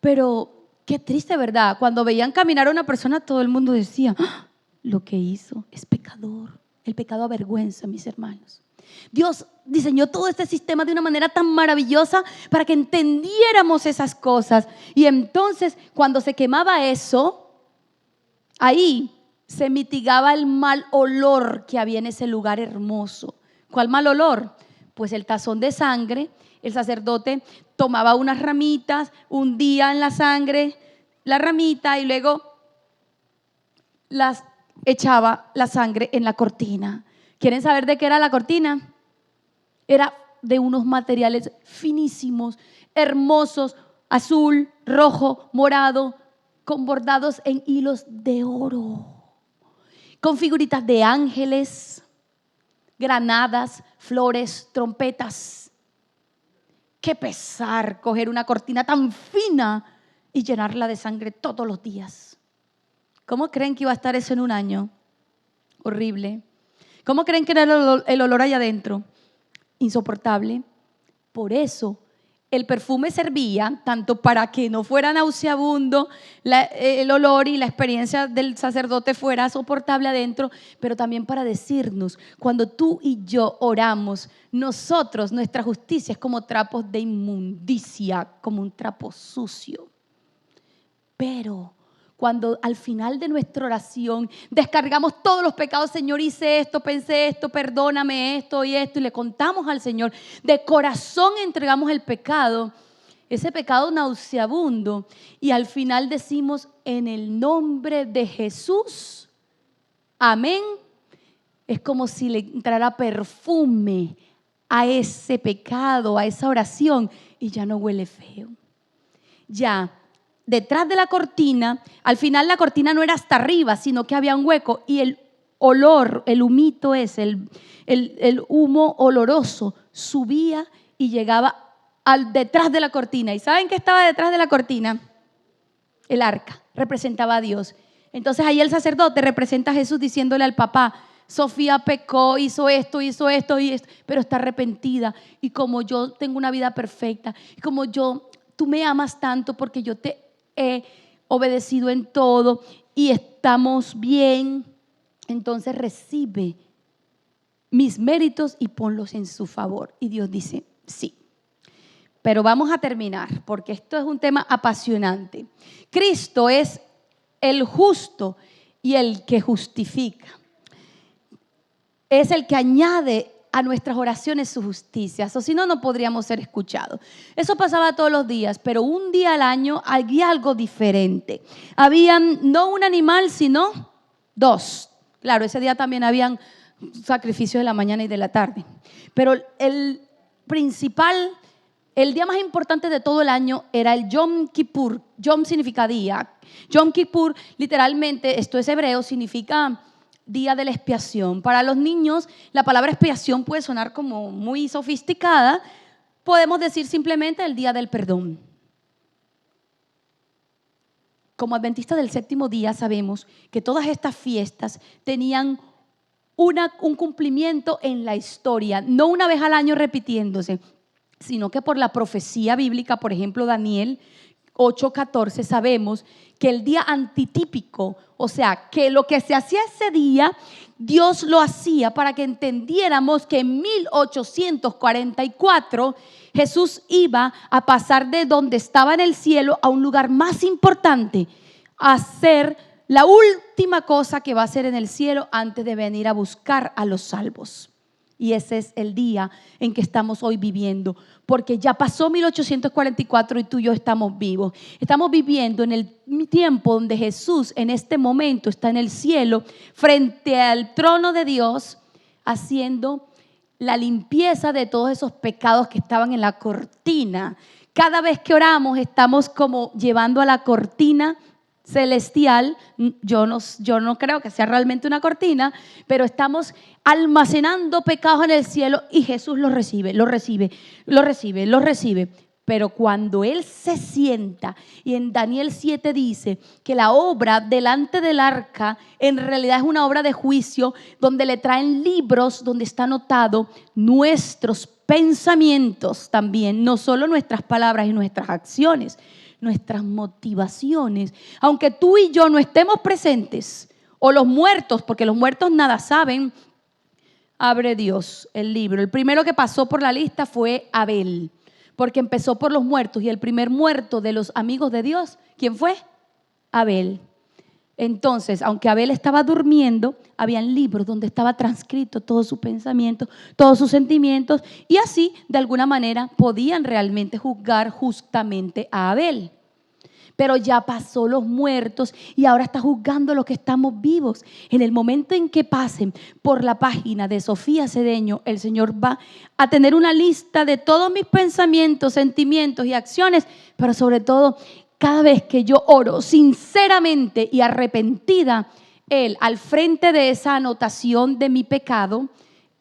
pero qué triste, ¿verdad? Cuando veían caminar a una persona, todo el mundo decía: ¡ah! Lo que hizo es pecador. El pecado avergüenza, mis hermanos. Dios diseñó todo este sistema de una manera tan maravillosa para que entendiéramos esas cosas. Y entonces, cuando se quemaba eso, ahí se mitigaba el mal olor que había en ese lugar hermoso. ¿Cuál mal olor? Pues el tazón de sangre. El sacerdote tomaba unas ramitas, hundía en la sangre la ramita y luego echaba la sangre en la cortina. ¿Quieren saber de qué era la cortina? Era de unos materiales finísimos, hermosos, azul, rojo, morado, con bordados en hilos de oro, con figuritas de ángeles, granadas, flores, trompetas. Qué pesar coger una cortina tan fina y llenarla de sangre todos los días. ¿Cómo creen que iba a estar eso en un año? Horrible. ¿Cómo creen que era el olor allá adentro? Insoportable. Por eso el perfume servía tanto para que no fuera nauseabundo el olor y la experiencia del sacerdote fuera soportable adentro, pero también para decirnos: cuando tú y yo oramos, nosotros, nuestra justicia es como trapos de inmundicia, como un trapo sucio. Pero cuando al final de nuestra oración descargamos todos los pecados: Señor, hice esto, pensé esto, perdóname esto y esto, y le contamos al Señor, de corazón entregamos el pecado, ese pecado nauseabundo, y al final decimos: en el nombre de Jesús, amén. es como si le entrara perfume a ese pecado, a esa oración, y ya no huele feo. Ya detrás de la cortina, al final la cortina no era hasta arriba, sino que había un hueco, y el olor, el humito ese, el humo oloroso subía y llegaba detrás de la cortina. ¿Y saben qué estaba detrás de la cortina? El arca, representaba a Dios. Entonces ahí el sacerdote representa a Jesús diciéndole al papá: Sofía pecó, hizo esto, pero está arrepentida. Y como yo tengo una vida perfecta, y como tú me amas tanto porque yo te he obedecido en todo y estamos bien, entonces recibe mis méritos y ponlos en su favor. Y Dios dice, sí. Pero vamos a terminar, porque esto es un tema apasionante. Cristo es el justo y el que justifica. Es el que añade a nuestras oraciones su justicia. O si no, no podríamos ser escuchados. Eso pasaba todos los días, pero un día al año había algo diferente. Habían no un animal, sino dos. Claro, ese día también habían sacrificios de la mañana y de la tarde. Pero el principal, el día más importante de todo el año era el Yom Kippur. Yom significa día. Yom Kippur, literalmente, esto es hebreo, significa día de la expiación. Para los niños, la palabra expiación puede sonar como muy sofisticada. Podemos decir simplemente el día del perdón. Como adventistas del séptimo día sabemos que todas estas fiestas tenían un cumplimiento en la historia, no una vez al año repitiéndose, sino que por la profecía bíblica, por ejemplo, Daniel 8:14, sabemos que el día antitípico, o sea, que lo que se hacía ese día, Dios lo hacía para que entendiéramos que en 1844 Jesús iba a pasar de donde estaba en el cielo a un lugar más importante, a hacer la última cosa que va a hacer en el cielo antes de venir a buscar a los salvos. Y ese es el día en que estamos hoy viviendo, porque ya pasó 1844 y tú y yo estamos vivos. Estamos viviendo en el tiempo donde Jesús en este momento está en el cielo frente al trono de Dios, haciendo la limpieza de todos esos pecados que estaban en la cortina. Cada vez que oramos estamos como llevando a la cortina celestial. Yo no creo que sea realmente una cortina, pero estamos almacenando pecados en el cielo y Jesús los recibe. Pero cuando Él se sienta, y en Daniel 7 dice que la obra delante del arca en realidad es una obra de juicio, donde le traen libros donde está anotado nuestros pensamientos también, no solo nuestras palabras y nuestras acciones, nuestras motivaciones. Aunque tú y yo no estemos presentes, o los muertos, porque los muertos nada saben, abre Dios el libro. El primero que pasó por la lista fue Abel, porque empezó por los muertos, y el primer muerto de los amigos de Dios, ¿quién fue? Abel. Entonces, aunque Abel estaba durmiendo, habían libros donde estaba transcrito todo su pensamiento, todos sus sentimientos, y así, de alguna manera, podían realmente juzgar justamente a Abel. Pero ya pasó los muertos y ahora está juzgando a los que estamos vivos. En el momento en que pasen por la página de Sofía Cedeño, el Señor va a tener una lista de todos mis pensamientos, sentimientos y acciones, pero sobre todo, cada vez que yo oro sinceramente y arrepentida, Él, al frente de esa anotación de mi pecado,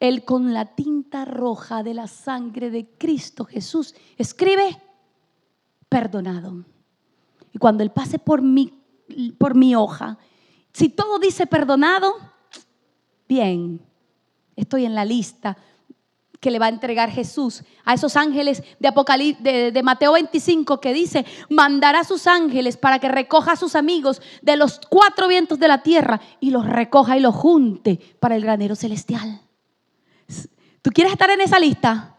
Él con la tinta roja de la sangre de Cristo Jesús escribe: perdonado. Y cuando Él pase por mi hoja, si todo dice perdonado, bien, estoy en la lista que le va a entregar Jesús a esos ángeles de Mateo 25, que dice: mandará a sus ángeles para que recoja a sus amigos de los 4 vientos de la tierra y los recoja y los junte para el granero celestial. ¿Tú quieres estar en esa lista?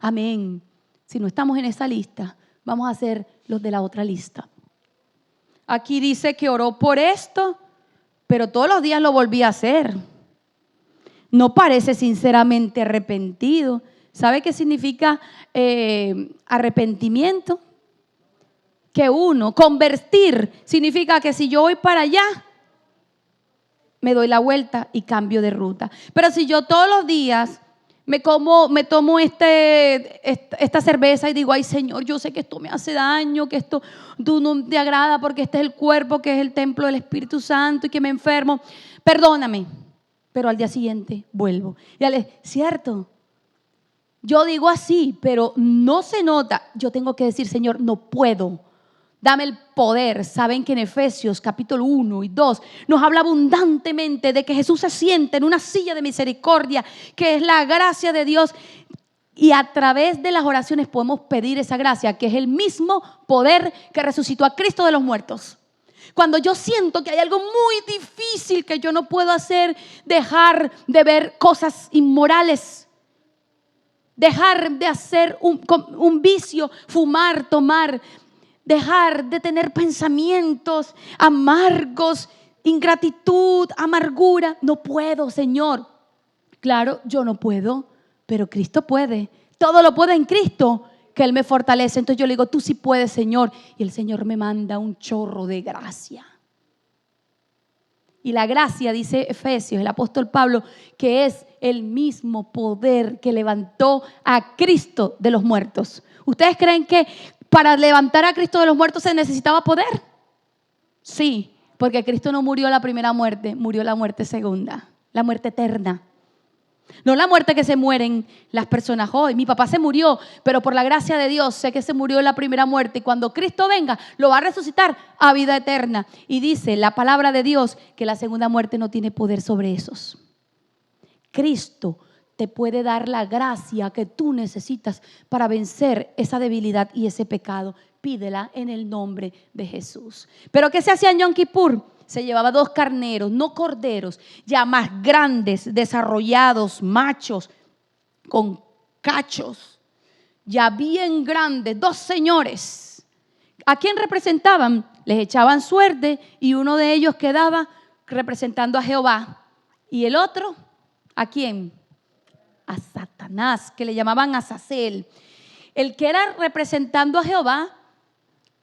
Amén. Si no estamos en esa lista, vamos a ser los de la otra lista. Aquí dice que oró por esto, pero todos los días lo volvía a hacer. No parece sinceramente arrepentido. ¿Sabe qué significa arrepentimiento? Que convertir significa que si yo voy para allá, me doy la vuelta y cambio de ruta. Pero si yo todos los días me tomo esta cerveza y digo, ay Señor, yo sé que esto me hace daño, que esto tú no te agrada porque este es el cuerpo, que es el templo del Espíritu Santo y que me enfermo, perdóname. Pero al día siguiente vuelvo. ¿Cierto? Yo digo así, pero no se nota. Yo tengo que decir, Señor, no puedo. Dame el poder. Saben que en Efesios capítulo 1 y 2 nos habla abundantemente de que Jesús se sienta en una silla de misericordia, que es la gracia de Dios. Y a través de las oraciones podemos pedir esa gracia, que es el mismo poder que resucitó a Cristo de los muertos. Cuando yo siento que hay algo muy difícil que yo no puedo hacer, dejar de ver cosas inmorales, dejar de hacer un vicio, fumar, tomar, dejar de tener pensamientos amargos, ingratitud, amargura. No puedo, Señor. Claro, yo no puedo, pero Cristo puede. Todo lo puede en Cristo, que Él me fortalece. Entonces yo le digo, tú sí puedes, Señor. Y el Señor me manda un chorro de gracia. Y la gracia, dice Efesios, el apóstol Pablo, que es el mismo poder que levantó a Cristo de los muertos. ¿Ustedes creen que para levantar a Cristo de los muertos se necesitaba poder? Sí, porque Cristo no murió la primera muerte, murió la muerte segunda, la muerte eterna. No la muerte que se mueren las personas hoy. Mi papá se murió, pero por la gracia de Dios sé que se murió la primera muerte. Y cuando Cristo venga, lo va a resucitar a vida eterna. Y dice la palabra de Dios que la segunda muerte no tiene poder sobre esos. Cristo te puede dar la gracia que tú necesitas para vencer esa debilidad y ese pecado. Pídela en el nombre de Jesús. ¿Pero qué se hacía en Yom Kippur? Se llevaba 2 carneros, no corderos, ya más grandes, desarrollados, machos, con cachos, ya bien grandes, 2 señores. ¿A quién representaban? Les echaban suerte y uno de ellos quedaba representando a Jehová. ¿Y el otro? ¿A quién? A Satanás, que le llamaban Azazel. El que era representando a Jehová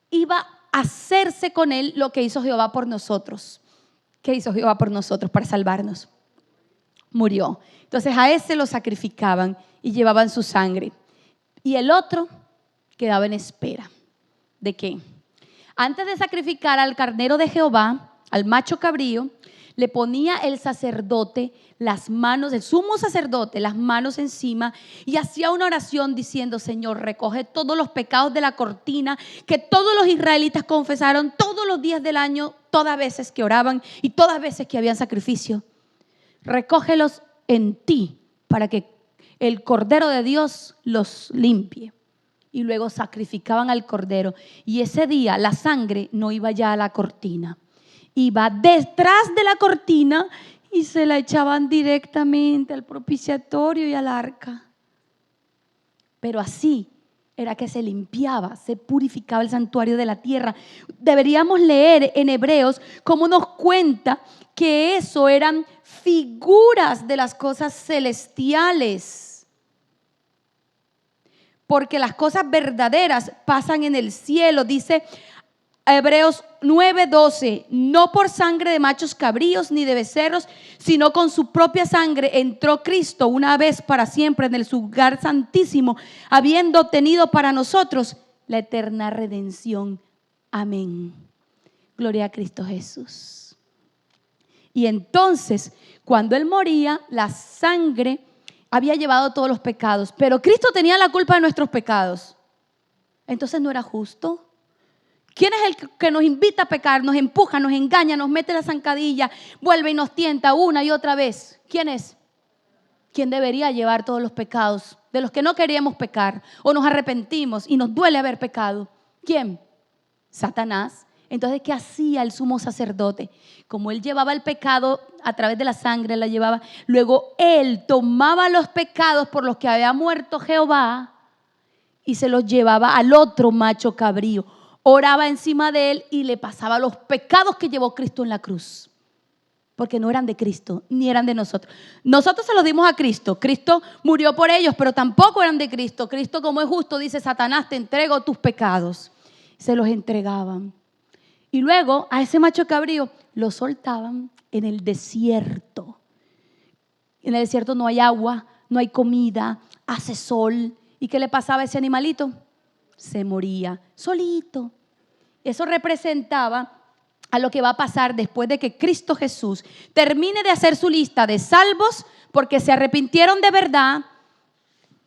iba a hacerse con él lo que hizo Jehová por nosotros. ¿Qué hizo Jehová por nosotros para salvarnos? Murió. Entonces a ese lo sacrificaban y llevaban su sangre. Y el otro quedaba en espera. ¿De qué? Antes de sacrificar al carnero de Jehová, al macho cabrío, le ponía el sacerdote las manos, el sumo sacerdote, las manos encima y hacía una oración diciendo: Señor, recoge todos los pecados de la cortina que todos los israelitas confesaron todos los días del año, todas veces que oraban y todas veces que habían sacrificio. Recógelos en ti para que el Cordero de Dios los limpie. Y luego sacrificaban al Cordero. Y ese día la sangre no iba ya a la cortina, iba detrás de la cortina y se la echaban directamente al propiciatorio y al arca. Pero así era que se limpiaba, se purificaba el santuario de la tierra. Deberíamos leer en Hebreos cómo nos cuenta que eso eran figuras de las cosas celestiales. Porque las cosas verdaderas pasan en el cielo, dice Hebreos 9:12, no por sangre de machos cabríos ni de becerros, sino con su propia sangre entró Cristo una vez para siempre en el lugar santísimo, habiendo obtenido para nosotros la eterna redención. Amén. Gloria a Cristo Jesús. Y entonces, cuando Él moría, la sangre había llevado todos los pecados, pero Cristo tenía la culpa de nuestros pecados. Entonces no era justo. ¿Quién es el que nos invita a pecar, nos empuja, nos engaña, nos mete la zancadilla, vuelve y nos tienta una y otra vez? ¿Quién es? ¿Quién debería llevar todos los pecados de los que no queríamos pecar o nos arrepentimos y nos duele haber pecado? ¿Quién? Satanás. Entonces, ¿qué hacía el sumo sacerdote? Como él llevaba el pecado a través de la sangre, la llevaba, luego él tomaba los pecados por los que había muerto Jehová y se los llevaba al otro macho cabrío. Oraba encima de él y le pasaba los pecados que llevó Cristo en la cruz. Porque no eran de Cristo, ni eran de nosotros. Nosotros se los dimos a Cristo. Cristo murió por ellos, pero tampoco eran de Cristo. Cristo, como es justo, dice: Satanás, te entrego tus pecados. Se los entregaban. Y luego a ese macho cabrío lo soltaban en el desierto. En el desierto no hay agua, no hay comida, hace sol. ¿Y qué le pasaba a ese animalito? Se moría solito. Eso representaba a lo que va a pasar después de que Cristo Jesús termine de hacer su lista de salvos porque se arrepintieron de verdad,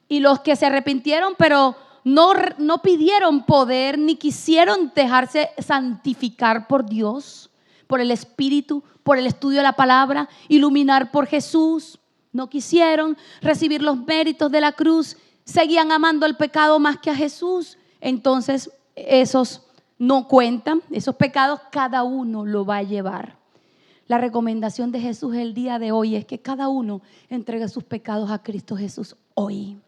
y los que se arrepintieron pero no pidieron poder ni quisieron dejarse santificar por Dios, por el Espíritu, por el estudio de la palabra, iluminar por Jesús. No quisieron recibir los méritos de la cruz, seguían amando el pecado más que a Jesús. Entonces esos no cuentan, esos pecados cada uno lo va a llevar. La recomendación de Jesús el día de hoy es que cada uno entregue sus pecados a Cristo Jesús hoy.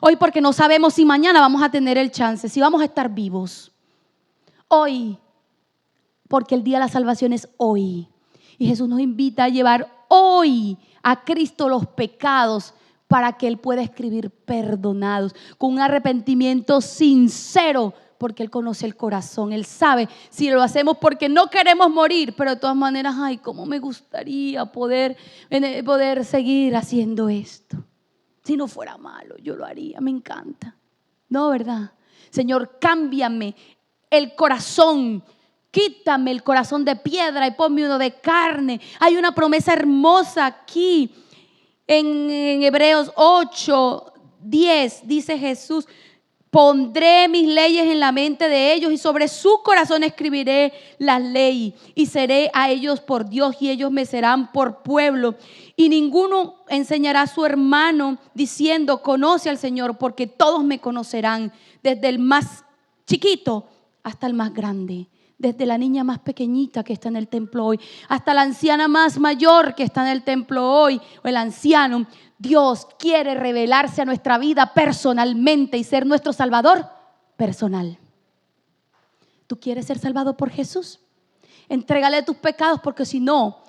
Hoy, porque no sabemos si mañana vamos a tener el chance, si vamos a estar vivos. Hoy, porque el día de la salvación es hoy. Y Jesús nos invita a llevar hoy a Cristo los pecados para que Él pueda escribir perdonados, con un arrepentimiento sincero, porque Él conoce el corazón. Él sabe si lo hacemos porque no queremos morir, pero de todas maneras, ay, cómo me gustaría poder seguir haciendo esto. Si no fuera malo, yo lo haría, me encanta. No, ¿verdad? Señor, cámbiame el corazón, quítame el corazón de piedra y ponme uno de carne. Hay una promesa hermosa aquí en Hebreos 8:10, dice Jesús: pondré mis leyes en la mente de ellos y sobre su corazón escribiré las leyes, y seré a ellos por Dios y ellos me serán por pueblo. Y ninguno enseñará a su hermano diciendo: conoce al Señor, porque todos me conocerán, desde el más chiquito hasta el más grande, desde la niña más pequeñita que está en el templo hoy hasta la anciana más mayor que está en el templo hoy, o el anciano. Dios quiere revelarse a nuestra vida personalmente y ser nuestro Salvador personal. ¿Tú quieres ser salvado por Jesús? Entrégale tus pecados, porque si no,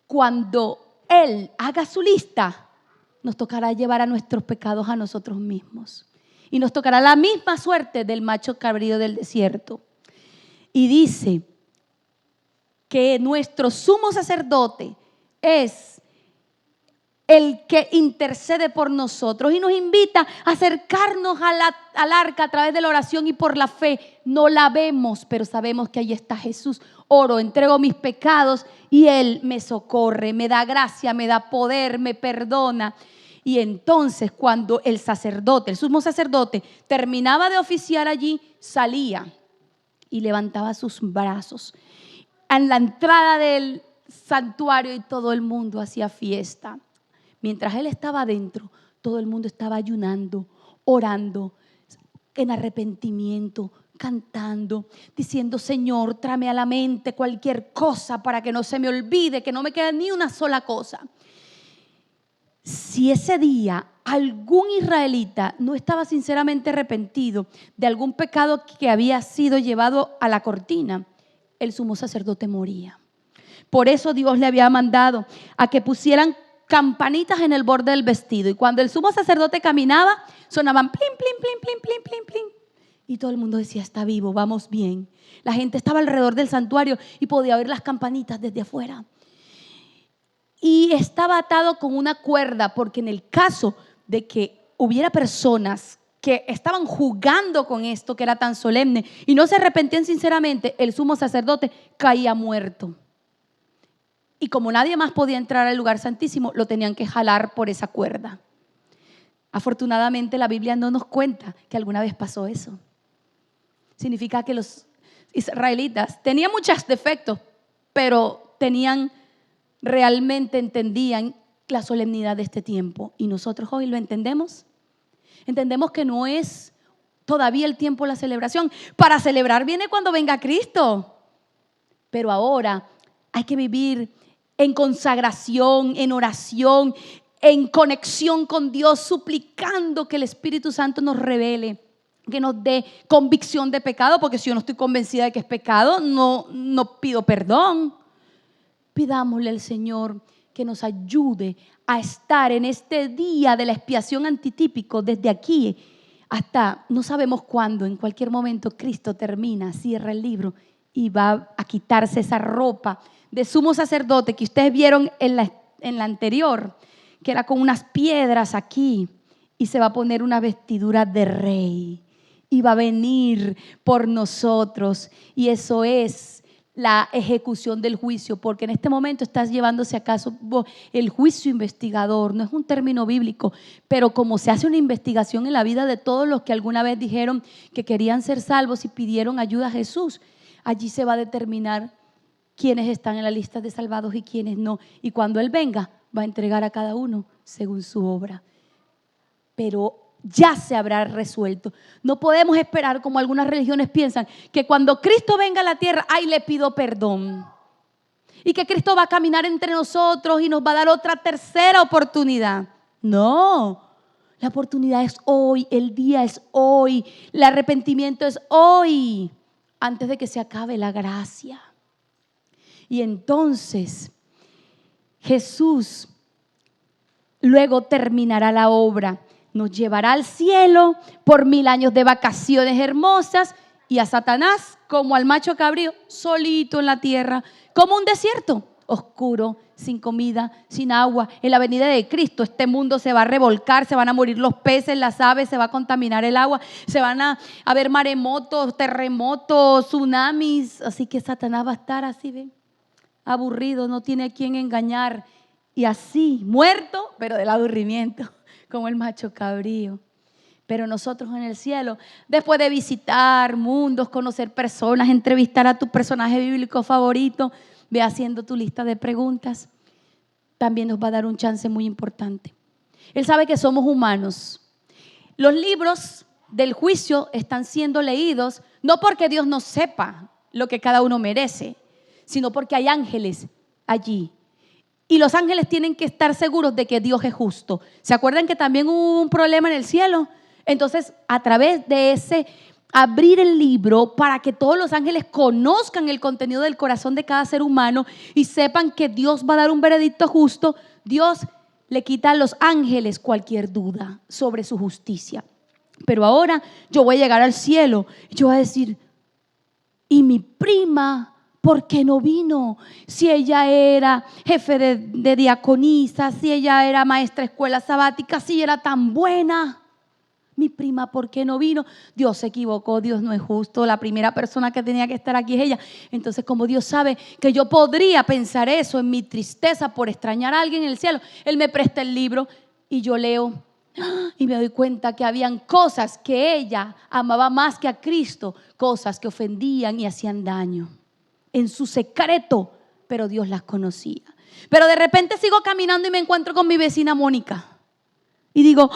cuando Él haga su lista, nos tocará llevar a nuestros pecados a nosotros mismos. Y nos tocará la misma suerte del macho cabrío del desierto. Y dice que nuestro sumo sacerdote es el que intercede por nosotros y nos invita a acercarnos al arca a través de la oración y por la fe. No la vemos, pero sabemos que ahí está Jesús. Oro, entrego mis pecados y Él me socorre, me da gracia, me da poder, me perdona. Y entonces, cuando el sacerdote, el sumo sacerdote, terminaba de oficiar allí, salía y levantaba sus brazos en la entrada del santuario y todo el mundo hacía fiesta. Mientras Él estaba adentro, todo el mundo estaba ayunando, orando, en arrepentimiento, cantando, diciendo: Señor, tráeme a la mente cualquier cosa para que no se me olvide, que no me quede ni una sola cosa. Si ese día algún israelita no estaba sinceramente arrepentido de algún pecado que había sido llevado a la cortina, el sumo sacerdote moría. Por eso Dios le había mandado a que pusieran campanitas en el borde del vestido, y cuando el sumo sacerdote caminaba sonaban plin, plin, plin, plin, plin, plin, plin, y todo el mundo decía: está vivo, vamos bien. La gente estaba alrededor del santuario y podía oír las campanitas desde afuera. Y estaba atado con una cuerda, porque en el caso de que hubiera personas que estaban jugando con esto que era tan solemne y no se arrepentían sinceramente, el sumo sacerdote caía muerto. Y como nadie más podía entrar al lugar santísimo, lo tenían que jalar por esa cuerda. Afortunadamente la Biblia no nos cuenta que alguna vez pasó eso. Significa que los israelitas tenían muchos defectos, pero realmente entendían la solemnidad de este tiempo. Y nosotros hoy lo entendemos. Entendemos que no es todavía el tiempo de la celebración. Para celebrar viene cuando venga Cristo. Pero ahora hay que vivir en consagración, en oración, en conexión con Dios, suplicando que el Espíritu Santo nos revele, que nos dé convicción de pecado, porque si yo no estoy convencida de que es pecado, no pido perdón. Pidámosle al Señor que nos ayude a estar en este día de la expiación antitípico, desde aquí hasta no sabemos cuándo. En cualquier momento Cristo termina, cierra el libro y va a quitarse esa ropa de sumo sacerdote que ustedes vieron en la anterior, que era con unas piedras aquí, y se va a poner una vestidura de rey y va a venir por nosotros. Y eso es la ejecución del juicio, porque en este momento estás llevándose a cabo el juicio investigador. No es un término bíblico, pero como se hace una investigación en la vida de todos los que alguna vez dijeron que querían ser salvos y pidieron ayuda a Jesús, allí se va a determinar quiénes están en la lista de salvados y quiénes no. Y cuando Él venga, va a entregar a cada uno según su obra. Pero ya se habrá resuelto. No podemos esperar, como algunas religiones piensan, que cuando Cristo venga a la tierra, ¡ay, le pido perdón! Y que Cristo va a caminar entre nosotros y nos va a dar otra tercera oportunidad. No, la oportunidad es hoy, el día es hoy, el arrepentimiento es hoy, antes de que se acabe la gracia. Y entonces Jesús luego terminará la obra, nos llevará al cielo por 1000 años de vacaciones hermosas, y a Satanás, como al macho cabrío, solito en la tierra, como un desierto, oscuro, sin comida, sin agua. En la venida de Cristo este mundo se va a revolcar, se van a morir los peces, las aves, se va a contaminar el agua, se van a haber maremotos, terremotos, tsunamis. Así que Satanás va a estar así, ¿ven? Aburrido, no tiene a quien engañar, y así, muerto, pero del aburrimiento, como el macho cabrío. Pero nosotros en el cielo, después de visitar mundos, conocer personas, entrevistar a tu personaje bíblico favorito, ve haciendo tu lista de preguntas, también nos va a dar un chance muy importante. Él sabe que somos humanos. Los libros del juicio están siendo leídos no porque Dios no sepa lo que cada uno merece, sino porque hay ángeles allí. Y los ángeles tienen que estar seguros de que Dios es justo. ¿Se acuerdan que también hubo un problema en el cielo? Entonces, a través de ese abrir el libro para que todos los ángeles conozcan el contenido del corazón de cada ser humano y sepan que Dios va a dar un veredicto justo, Dios le quita a los ángeles cualquier duda sobre su justicia. Pero ahora yo voy a llegar al cielo y yo voy a decir, ¿y mi prima por qué no vino? Si ella era jefe de diaconisa, si ella era maestra de escuela sabática, si era tan buena. Mi prima, ¿por qué no vino? Dios se equivocó, Dios no es justo, la primera persona que tenía que estar aquí es ella. Entonces, como Dios sabe que yo podría pensar eso en mi tristeza por extrañar a alguien en el cielo, Él me presta el libro y yo leo y me doy cuenta que habían cosas que ella amaba más que a Cristo, cosas que ofendían y hacían daño en su secreto, pero Dios las conocía. Pero de repente sigo caminando y me encuentro con mi vecina Mónica. Y digo,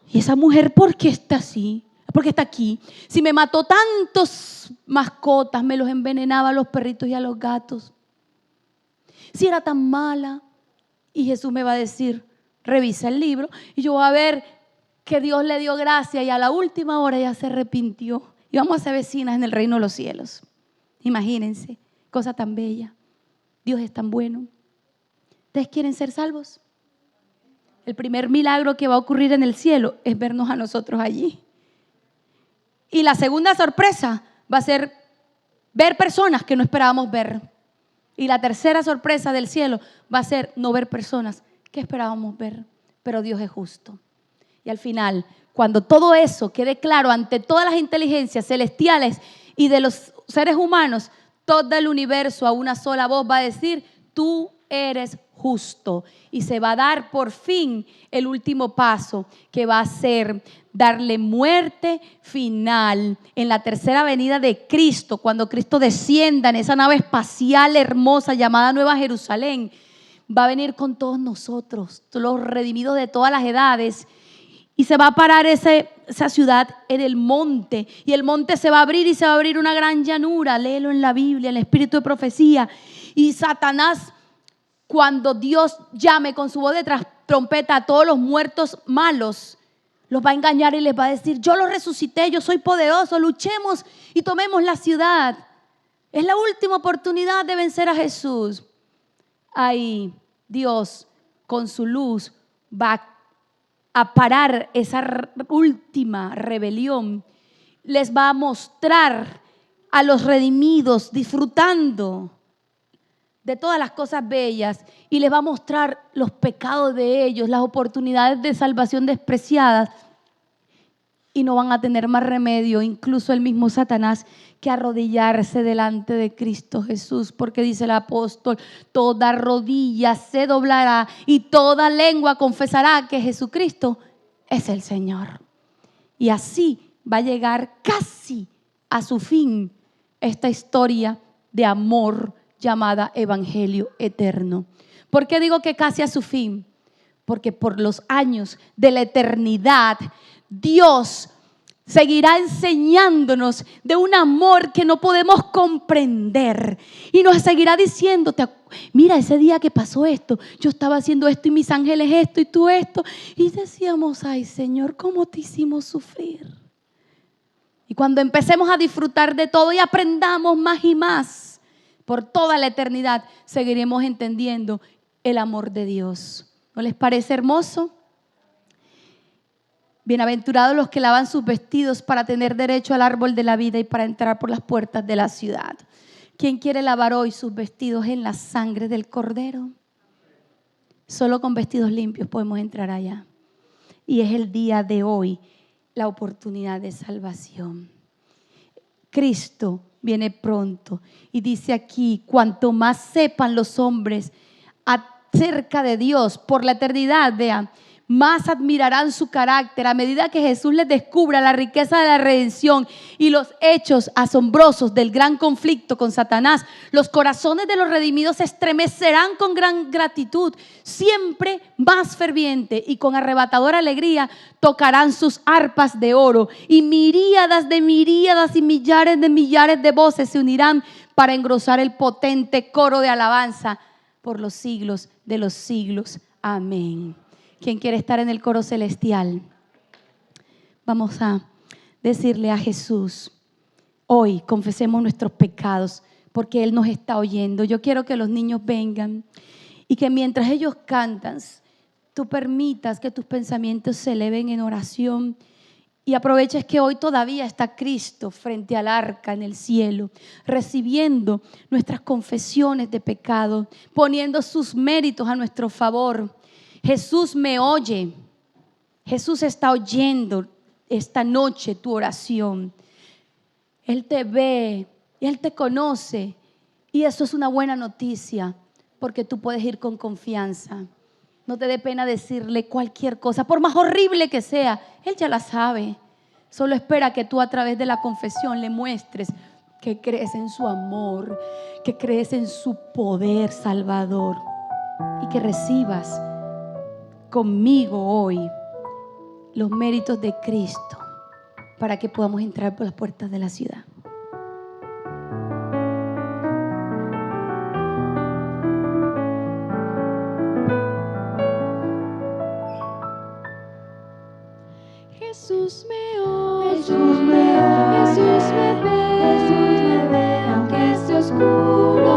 ¿y esa mujer por qué está así? ¿Por qué está aquí? Si me mató tantos mascotas, me los envenenaba a los perritos y a los gatos. Si era tan mala. Y Jesús me va a decir, revisa el libro. Y yo voy a ver que Dios le dio gracia y a la última hora ella se arrepintió. Y vamos a ser vecinas en el reino de los cielos. Imagínense, cosa tan bella. Dios es tan bueno. ¿Ustedes quieren ser salvos? El primer milagro que va a ocurrir en el cielo es vernos a nosotros allí. Y la segunda sorpresa va a ser ver personas que no esperábamos ver. Y la tercera sorpresa del cielo va a ser no ver personas que esperábamos ver. Pero Dios es justo. Y al final, cuando todo eso quede claro ante todas las inteligencias celestiales y de los seres humanos, todo el universo a una sola voz va a decir, tú eres justo. Y se va a dar por fin el último paso, que va a ser darle muerte final en la tercera venida de Cristo, cuando Cristo descienda en esa nave espacial hermosa llamada Nueva Jerusalén. Va a venir con todos nosotros, los redimidos de todas las edades, y se va a parar esa ciudad en el monte, y el monte se va a abrir y se va a abrir una gran llanura. Léelo en la Biblia, en el espíritu de profecía. Y Satanás, cuando Dios llame con su voz de trompeta a todos los muertos malos, los va a engañar y les va a decir, yo los resucité, yo soy poderoso, luchemos y tomemos la ciudad. Es la última oportunidad de vencer a Jesús. Ahí Dios con su luz va a parar esa última rebelión. Les va a mostrar a los redimidos disfrutando de todas las cosas bellas y les va a mostrar los pecados de ellos, las oportunidades de salvación despreciadas, y no van a tener más remedio, incluso el mismo Satanás, que arrodillarse delante de Cristo Jesús, porque dice el apóstol: toda rodilla se doblará y toda lengua confesará que Jesucristo es el Señor. Y así va a llegar casi a su fin esta historia de amor llamada Evangelio Eterno. ¿Por qué digo que casi a su fin? Porque por los años de la eternidad, Dios seguirá enseñándonos de un amor que no podemos comprender y nos seguirá diciendo: mira, ese día que pasó esto, yo estaba haciendo esto y mis ángeles esto y tú esto, y decíamos: ay Señor, ¿cómo te hicimos sufrir? Y cuando empecemos a disfrutar de todo y aprendamos más y más, por toda la eternidad seguiremos entendiendo el amor de Dios. ¿No les parece hermoso? Bienaventurados los que lavan sus vestidos para tener derecho al árbol de la vida y para entrar por las puertas de la ciudad. ¿Quién quiere lavar hoy sus vestidos en la sangre del Cordero? Solo con vestidos limpios podemos entrar allá. Y es el día de hoy la oportunidad de salvación. Cristo viene pronto y dice aquí: cuanto más sepan los hombres acerca de Dios por la eternidad, vean, más admirarán su carácter. A medida que Jesús les descubra la riqueza de la redención y los hechos asombrosos del gran conflicto con Satanás, los corazones de los redimidos se estremecerán con gran gratitud, siempre más ferviente, y con arrebatadora alegría tocarán sus arpas de oro, y miríadas y millares de voces se unirán para engrosar el potente coro de alabanza por los siglos de los siglos. Amén. ¿Quién quiere estar en el coro celestial? Vamos a decirle a Jesús: hoy confesemos nuestros pecados, porque Él nos está oyendo. Yo quiero que los niños vengan y que mientras ellos cantan, tú permitas que tus pensamientos se eleven en oración y aproveches que hoy todavía está Cristo frente al arca en el cielo, recibiendo nuestras confesiones de pecado, poniendo sus méritos a nuestro favor. Jesús me oye. Jesús está oyendo esta noche tu oración. Él te ve, Él te conoce, y eso es una buena noticia, porque tú puedes ir con confianza. No te dé pena decirle cualquier cosa, por más horrible que sea. Él ya la sabe. Solo espera que tú, a través de la confesión, le muestres que crees en su amor, que crees en su poder salvador, y que recibas conmigo hoy los méritos de Cristo para que podamos entrar por las puertas de la ciudad. Jesús me oye, Jesús me oye, Jesús me ve, aunque esté oscuro.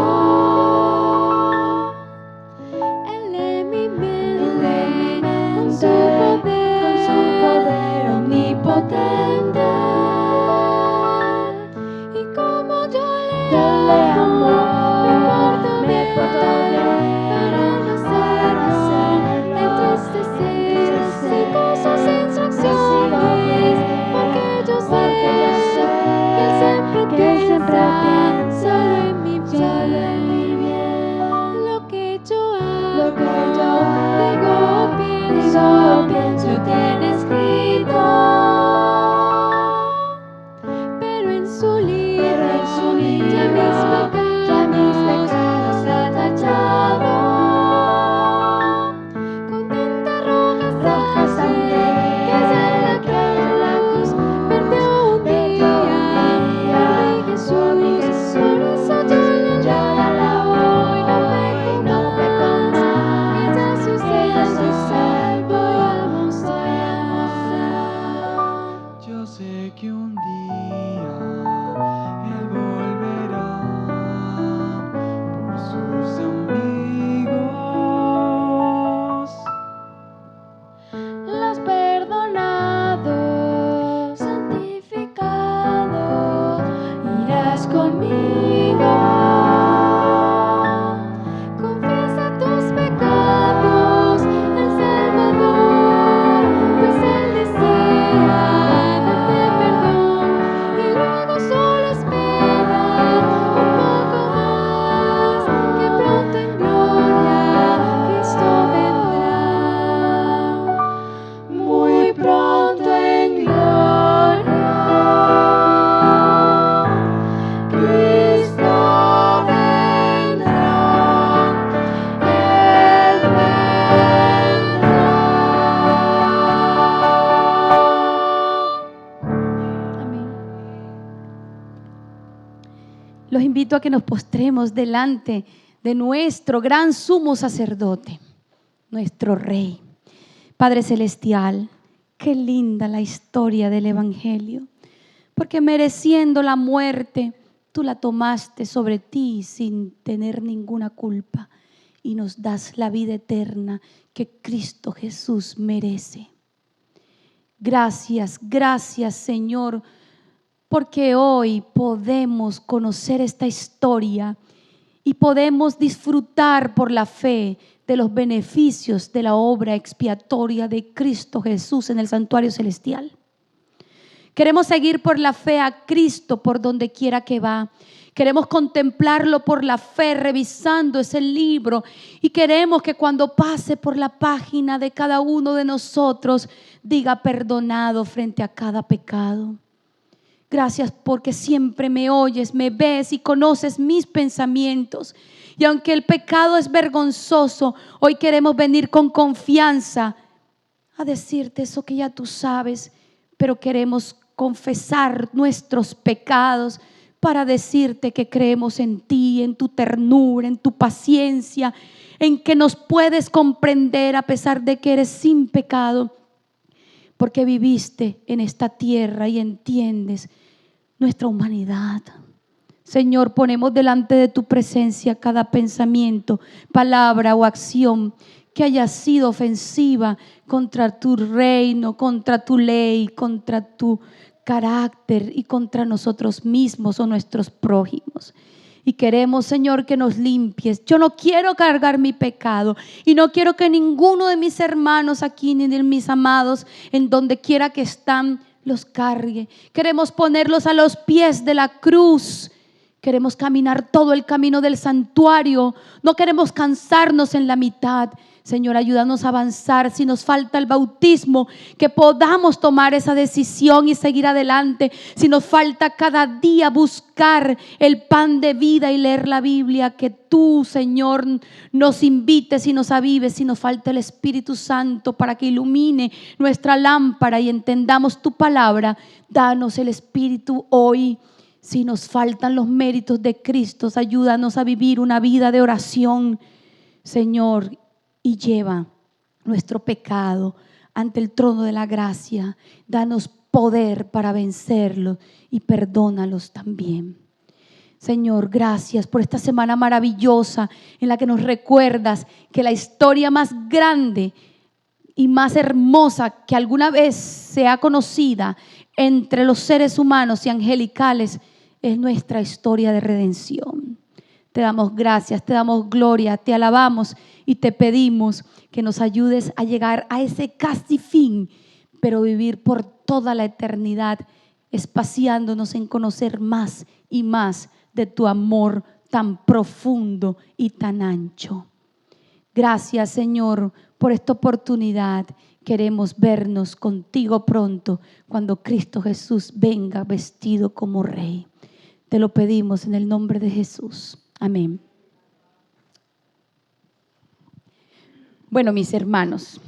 Él lee mi mente con su poder omnipotente. Y como yo le amo, me porto bien para no hacer entristecer, sin gozo, sin satisfacciones, porque yo sé que Él siempre piensa en mi bien. Lo que yo digo, pienso, tiene escrito, pero en su libro ya mis pecados ha tachado con tanta roja sangre que en la cruz perdió un día. Por mi Jesús Los invito a que nos postremos delante de nuestro gran sumo sacerdote, nuestro Rey. Padre Celestial, qué linda la historia del Evangelio, porque mereciendo la muerte, tú la tomaste sobre ti sin tener ninguna culpa y nos das la vida eterna que Cristo Jesús merece. Gracias, gracias Señor, porque hoy podemos conocer esta historia y podemos disfrutar por la fe de los beneficios de la obra expiatoria de Cristo Jesús en el santuario celestial. Queremos seguir por la fe a Cristo por donde quiera que va. Queremos contemplarlo por la fe revisando ese libro y queremos que cuando pase por la página de cada uno de nosotros diga perdonado frente a cada pecado. Gracias porque siempre me oyes, me ves y conoces mis pensamientos. Y aunque el pecado es vergonzoso, hoy queremos venir con confianza a decirte eso que ya tú sabes, pero queremos confesar nuestros pecados para decirte que creemos en ti, en tu ternura, en tu paciencia, en que nos puedes comprender a pesar de que eres sin pecado, porque viviste en esta tierra y entiendes nuestra humanidad. Señor, ponemos delante de tu presencia cada pensamiento, palabra o acción que haya sido ofensiva contra tu reino, contra tu ley, contra tu carácter y contra nosotros mismos o nuestros prójimos. Y queremos, Señor, que nos limpies. Yo no quiero cargar mi pecado y no quiero que ninguno de mis hermanos aquí ni de mis amados, en donde quiera que están, los cargue. Queremos ponerlos a los pies de la cruz. Queremos caminar todo el camino del santuario. No queremos cansarnos en la mitad. Señor, ayúdanos a avanzar. Si nos falta el bautismo, que podamos tomar esa decisión y seguir adelante. Si nos falta cada día buscar el pan de vida y leer la Biblia, que tú, Señor, nos invites y nos avives. Si nos falta el Espíritu Santo para que ilumine nuestra lámpara y entendamos tu palabra, danos el Espíritu hoy. Si nos faltan los méritos de Cristo, ayúdanos a vivir una vida de oración, Señor, y lleva nuestro pecado ante el trono de la gracia. Danos poder para vencerlo y perdónalos también. Señor, gracias por esta semana maravillosa en la que nos recuerdas que la historia más grande y más hermosa que alguna vez sea conocida entre los seres humanos y angelicales es nuestra historia de redención. Te damos gracias, te damos gloria, te alabamos y te pedimos que nos ayudes a llegar a ese casi fin, pero vivir por toda la eternidad, espaciándonos en conocer más y más de tu amor tan profundo y tan ancho. Gracias, Señor, por esta oportunidad. Queremos vernos contigo pronto cuando Cristo Jesús venga vestido como Rey. Te lo pedimos en el nombre de Jesús. Amén. Bueno, mis hermanos,